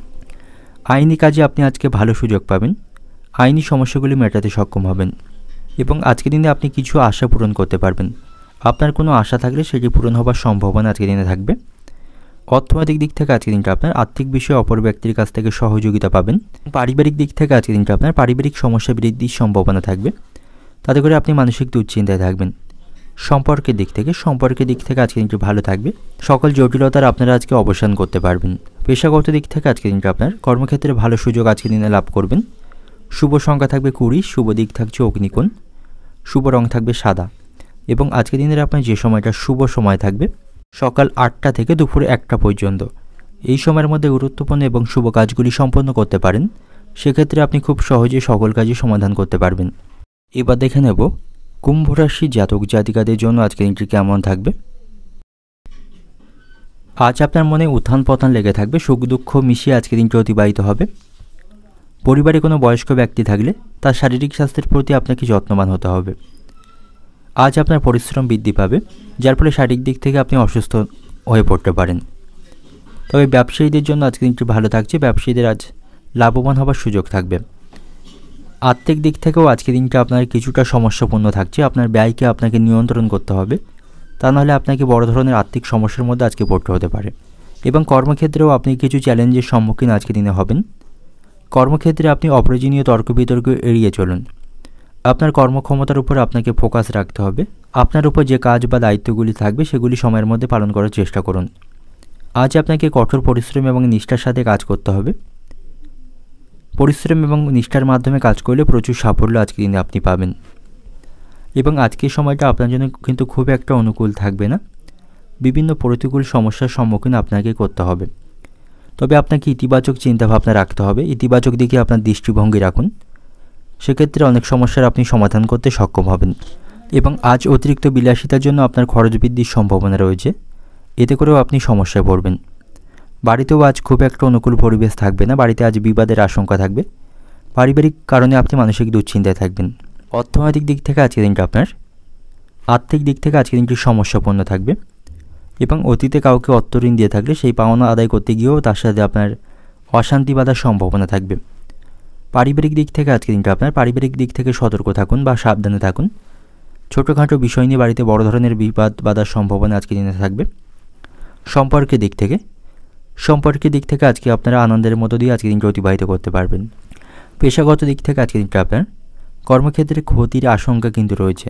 আইনি কাজে আপনি আজকে ভালো সুযোগ পাবেন, আইনি সমস্যাগুলি মেটাতে সক্ষম হবেন। এবং আজকের দিনে আপনি কিছু আশা পূরণ করতে পারবেন। আপনার কোনো আশা থাকলে সেটি পূরণ হওয়ার সম্ভাবনা আজকের দিনে থাকবে। অর্থনৈতিক দিক থেকে আজকের দিনটা আপনার আর্থিক বিষয়ে অপর ব্যক্তির কাছ থেকে সহযোগিতা পাবেন। পারিবারিক দিক থেকে আজকের দিনটা আপনার পারিবারিক সমস্যা বৃদ্ধির সম্ভাবনা থাকবে, তাতে করে আপনি মানসিক দুশ্চিন্তায় থাকবেন। সম্পর্কের দিক থেকে আজকের দিনটি ভালো থাকবে, সকল জটিলতার আপনারা আজকে অবসান করতে পারবেন। পেশাগত দিক থেকে আজকের দিনটা আপনার কর্মক্ষেত্রে ভালো সুযোগ আজকের দিনে লাভ করবেন। শুভ সংখ্যা থাকবে 20, শুভ দিক থাকছে অগ্নিকোণ, শুভ রং থাকবে সাদা। এবং আজকের দিনের আপনার যে সময়টা শুভ সময় থাকবে সকাল 8টা থেকে দুপুর 1টা পর্যন্ত, এই সময়ের মধ্যে গুরুত্বপূর্ণ এবং শুভ কাজগুলি সম্পন্ন করতে পারেন। সেক্ষেত্রে আপনি খুব সহজে সকল কাজই সমাধান করতে পারবেন। এবার দেখে নেব কুম্ভ রাশি জাতক জাতিকাদের জন্য আজকের দিনটি কেমন থাকবে। আজ আপনার মনে উত্থান পতন লেগে থাকবে, সুখ দুঃখ মিশিয়ে আজকের দিনটি অতিবাহিত হবে। পরিবারে কোনো বয়স্ক ব্যক্তি থাকলে তার শারীরিক স্বাস্থ্যের প্রতি আপনাকে যত্নবান হতে হবে। আজ আপনার পরিশ্রম বৃদ্ধি পাবে, যার ফলে শারীরিক দিক থেকে আপনি অসুস্থ হয়ে পড়তে পারেন। তবে ব্যবসায়ীদের জন্য আজকের দিনটি ভালো থাকছে, ব্যবসায়ীদের আজ লাভবান হওয়ার সুযোগ থাকবে। আর্থিক দিক থেকেও আজকের দিনটা আপনার কিছুটা সমস্যাপূর্ণ থাকছে, আপনার ব্যয়কে আপনাকে নিয়ন্ত্রণ করতে হবে, তা নাহলে আপনাকে বড় ধরনের আর্থিক সমস্যার মধ্যে আজকে পড়তে হতে পারে। এবং কর্মক্ষেত্রেও আপনি কিছু চ্যালেঞ্জের সম্মুখীন আজকের দিনে হবেন। কর্মক্ষেত্রে আপনি অপ্রয়োজনীয় তর্ক বিতর্ক এড়িয়ে চলুন। আপনার কর্মক্ষমতার উপর আপনাকে ফোকাস রাখতে হবে। আপনার উপর যে কাজ বা দায়িত্বগুলি থাকবে সেগুলি সময়ের মধ্যে পালন করার চেষ্টা করুন। আজ আপনাকে কঠোর পরিশ্রম এবং নিষ্ঠার সাথে কাজ করতে হবে। পরিশ্রম এবং নিষ্ঠার মাধ্যমে কাজ করলে প্রচুর সাফল্য আজকের দিনে আপনি পাবেন। এবং আজকের সময়টা আপনার জন্য কিন্তু খুব একটা অনুকূল থাকবে না, বিভিন্ন প্রতিকূল সমস্যার সম্মুখীন আপনাকে করতে হবে। তবে আপনাকে ইতিবাচক চিন্তাভাবনা রাখতে হবে, ইতিবাচক দিকে আপনার দৃষ্টিভঙ্গি রাখুন, সেক্ষেত্রে অনেক সমস্যার আপনি সমাধান করতে সক্ষম হবেন। এবং আজ অতিরিক্ত বিলাসিতার জন্য আপনার খরচ বৃদ্ধির সম্ভাবনা রয়েছে, এতে করেও আপনি সমস্যায় পড়বেন। বাড়িতেও আজ খুব একটা অনুকূল পরিবেশ থাকবে না, বাড়িতে আজ বিবাদের আশঙ্কা থাকবে, পারিবারিক কারণে আপনি মানসিক দুশ্চিন্তায় থাকবেন। অর্থনৈতিক দিক থেকে আজকের দিনটা আপনার আর্থিক দিক থেকে আজকের দিনটি সমস্যাপূর্ণ থাকবে। এবং অতীতে কাউকে অর্থ ঋণ দিয়ে থাকলে সেই পাওনা আদায় করতে গিয়েও তার সাথে আপনার অশান্তি বাঁধার সম্ভাবনা থাকবে। পারিবারিক দিক থেকে আজকের দিনটা আপনার পারিবারিক দিক থেকে সতর্ক থাকুন বা সাবধানে থাকুন। ছোটোখাটো বিষয় নিয়ে বাড়িতে বড় ধরনের বিবাদ বাঁধার সম্ভাবনা আজকের দিনে থাকবে। সম্পর্কের দিক থেকে আজকে আপনারা আনন্দের মতো দিয়ে আজকের দিনটা অতিবাহিত করতে পারবেন। পেশাগত দিক থেকে আজকের দিনটা আপনার কর্মক্ষেত্রে ক্ষতির আশঙ্কা কিন্তু রয়েছে,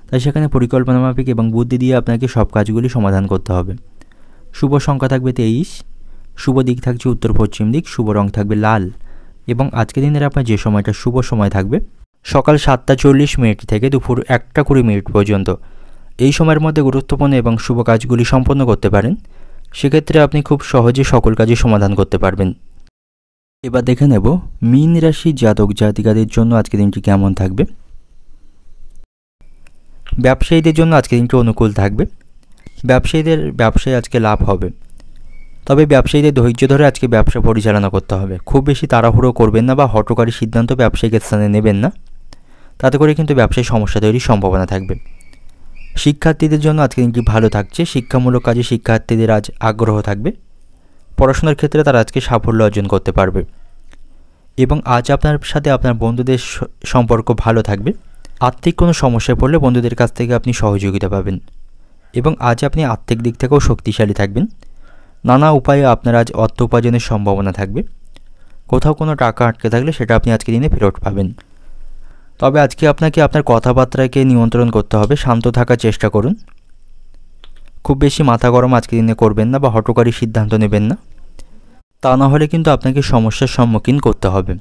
তাই সেখানে পরিকল্পনা মাফিক এবং বুদ্ধি দিয়ে আপনাকে সব কাজগুলি সমাধান করতে হবে। শুভ সংখ্যা থাকবে 23, শুভ দিক থাকছে উত্তর পশ্চিম দিক, শুভ রং থাকবে লাল। এবং আজকের দিনের আপনার যে সময়টা শুভ সময় থাকবে সকাল 7টা 40 মিনিট থেকে দুপুর 1টা 20 মিনিট পর্যন্ত, এই সময়ের মধ্যে গুরুত্বপূর্ণ এবং শুভ কাজগুলি সম্পন্ন করতে পারেন। সেক্ষেত্রে আপনি খুব সহজে সকল কাজই সমাধান করতে পারবেন। এবার দেখে নেব মীন রাশি জাতক জাতিকাদের জন্য আজকের দিনটি কেমন থাকবে। ব্যবসায়ীদের জন্য আজকের দিনটি অনুকূল থাকবে, ব্যবসায়ীদের ব্যবসায় আজকে লাভ হবে। তবে ব্যবসায়ীদের ধৈর্য ধরে আজকে ব্যবসা পরিচালনা করতে হবে। খুব বেশি তাড়াহুড়ো করবেন না বা হঠকারী সিদ্ধান্ত ব্যবসায়িক স্থানে নেবেন না, তাতে করে কিন্তু ব্যবসায় সমস্যা তৈরির সম্ভাবনা থাকবে। শিক্ষার্থীদের জন্য আজকে দিনটি ভালো থাকছে। শিক্ষামূলক কাজে শিক্ষার্থীদের আজ আগ্রহ থাকবে। পড়াশোনার ক্ষেত্রে তারা আজকে সাফল্য অর্জন করতে পারবে এবং আজ আপনার সাথে আপনার বন্ধুদের সম্পর্ক ভালো থাকবে। আর্থিক কোনো সমস্যায় পড়লে বন্ধুদের কাছ থেকে আপনি সহযোগিতা পাবেন এবং আজ আপনি আর্থিক দিক থেকেও শক্তিশালী থাকবেন। নানা উপায়ে আপনার আজ অর্থ উপার্জনের সম্ভাবনা থাকবে। কোথাও কোনো টাকা আটকে থাকলে সেটা আপনি আজকে দিনে ফেরত পাবেন। তবে আজকে আপনাকে আপনার কথাবার্তাকে নিয়ন্ত্রণ করতে হবে। শান্ত থাকার চেষ্টা করুন। খুব বেশি মাথা গরম আজকে দিনে করবেন না বা হঠকারী সিদ্ধান্ত নেবেন না, তা না হলে কিন্তু আপনাকে সমস্যার সম্মুখীন করতে হবে।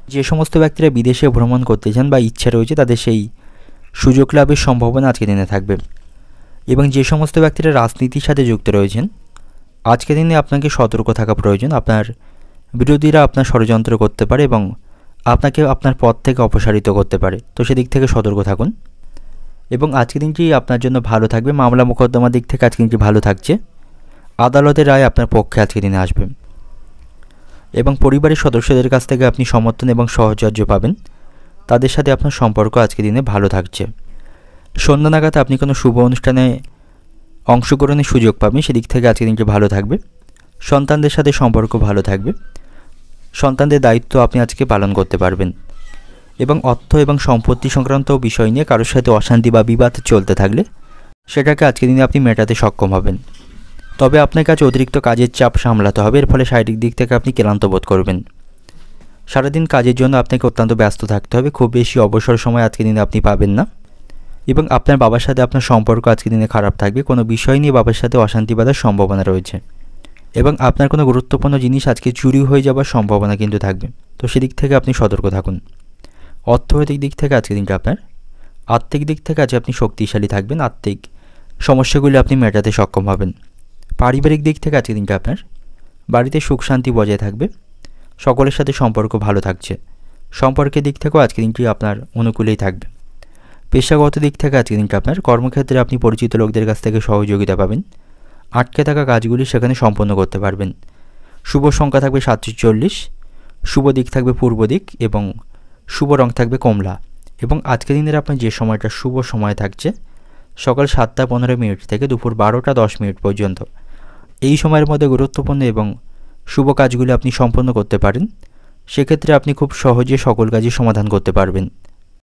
যে সমস্ত ব্যক্তিরা বিদেশে ভ্রমণ করতে চান বা ইচ্ছা রয়েছে, তাদের সেই সুযোগ লাভের সম্ভাবনা আজকে দিনে থাকবে। এবং যে সমস্ত ব্যক্তিরা রাজনীতির সাথে যুক্ত রয়েছেন, আজকে দিনে আপনাকে সতর্ক থাকা প্রয়োজন। আপনার বিরোধীরা আপনার ষড়যন্ত্র করতে পারে এবং আপনাকে আপনার পথ থেকে অপসারিত করতে পারে, তো সেদিক থেকে সতর্ক থাকুন। এবং আজকের দিনটি আপনার জন্য ভালো থাকবে। মামলা মোকদ্দমার দিক থেকে আজকের দিনটি ভালো থাকছে। আদালতের রায় আপনার পক্ষে আজকের দিনে আসবে এবং পরিবারের সদস্যদের কাছ থেকে আপনি সমর্থন এবং সহচর্য পাবেন। তাদের সাথে আপনার সম্পর্ক আজকের দিনে ভালো থাকছে। সন্ধ্যা নাগাদ আপনি কোনো শুভ অনুষ্ঠানে অংশগ্রহণের সুযোগ পাবেন, সেদিক থেকে আজকের দিনটি ভালো থাকবে। সন্তানদের সাথে সম্পর্ক ভালো থাকবে। সন্তানদের দায়িত্ব আপনি আজকে পালন করতে পারবেন এবং অর্থ এবং সম্পত্তি সংক্রান্ত বিষয় নিয়ে কারোর সাথে অশান্তি বা বিবাদ চলতে থাকলে সেটাকে আজকের দিনে আপনি মেটাতে সক্ষম হবেন। তবে আপনার কাছে অতিরিক্ত কাজের চাপ সামলাতে হবে, এর ফলে শারীরিক দিক থেকে আপনি ক্লান্ত বোধ করবেন। সারাদিন কাজের জন্য আপনাকে অত্যন্ত ব্যস্ত থাকতে হবে। খুব বেশি অবসর সময় আজকের দিনে আপনি পাবেন না এবং আপনার বাবার সাথে আপনার সম্পর্ক আজকের দিনে খারাপ থাকবে। কোনো বিষয় নিয়ে বাবার সাথে অশান্তি বাঁধার সম্ভাবনা রয়েছে এবং আপনার কোনো গুরুত্বপূর্ণ জিনিস আজকে চুরি হয়ে যাওয়ার সম্ভাবনা কিন্তু থাকবে, তো সেদিক থেকে আপনি সতর্ক থাকুন। অর্থনৈতিক দিক থেকে আজকের দিনটা আপনার, আর্থিক দিক থেকে আজ আপনি শক্তিশালী থাকবেন। আর্থিক সমস্যাগুলি আপনি মেটাতে সক্ষম হবেন। পারিবারিক দিক থেকে আজকের দিনটা আপনার, বাড়িতে সুখ শান্তি বজায় থাকবে। সকলের সাথে সম্পর্ক ভালো থাকছে। সম্পর্কের দিক থেকেও আজকের দিনটি আপনার অনুকূলেই থাকবে। পেশাগত দিক থেকে আজকের দিনটা আপনার, কর্মক্ষেত্রে আপনি পরিচিত লোকদের কাছ থেকে সহযোগিতা পাবেন। আটকে থাকা কাজগুলি সেখানে সম্পন্ন করতে পারবেন। শুভ সংখ্যা থাকবে 47, শুভ দিক থাকবে পূর্ব দিক এবং শুভ রং থাকবে কমলা। এবং আজকের দিনের আপনার যে সময়টা শুভ সময় থাকছে সকাল 7টা 15 মিনিট থেকে দুপুর 12টা 10 মিনিট পর্যন্ত, এই সময়ের মধ্যে গুরুত্বপূর্ণ এবং শুভ কাজগুলি আপনি সম্পন্ন করতে পারেন। সেক্ষেত্রে আপনি খুব সহজে সকল কাজই সমাধান করতে পারবেন।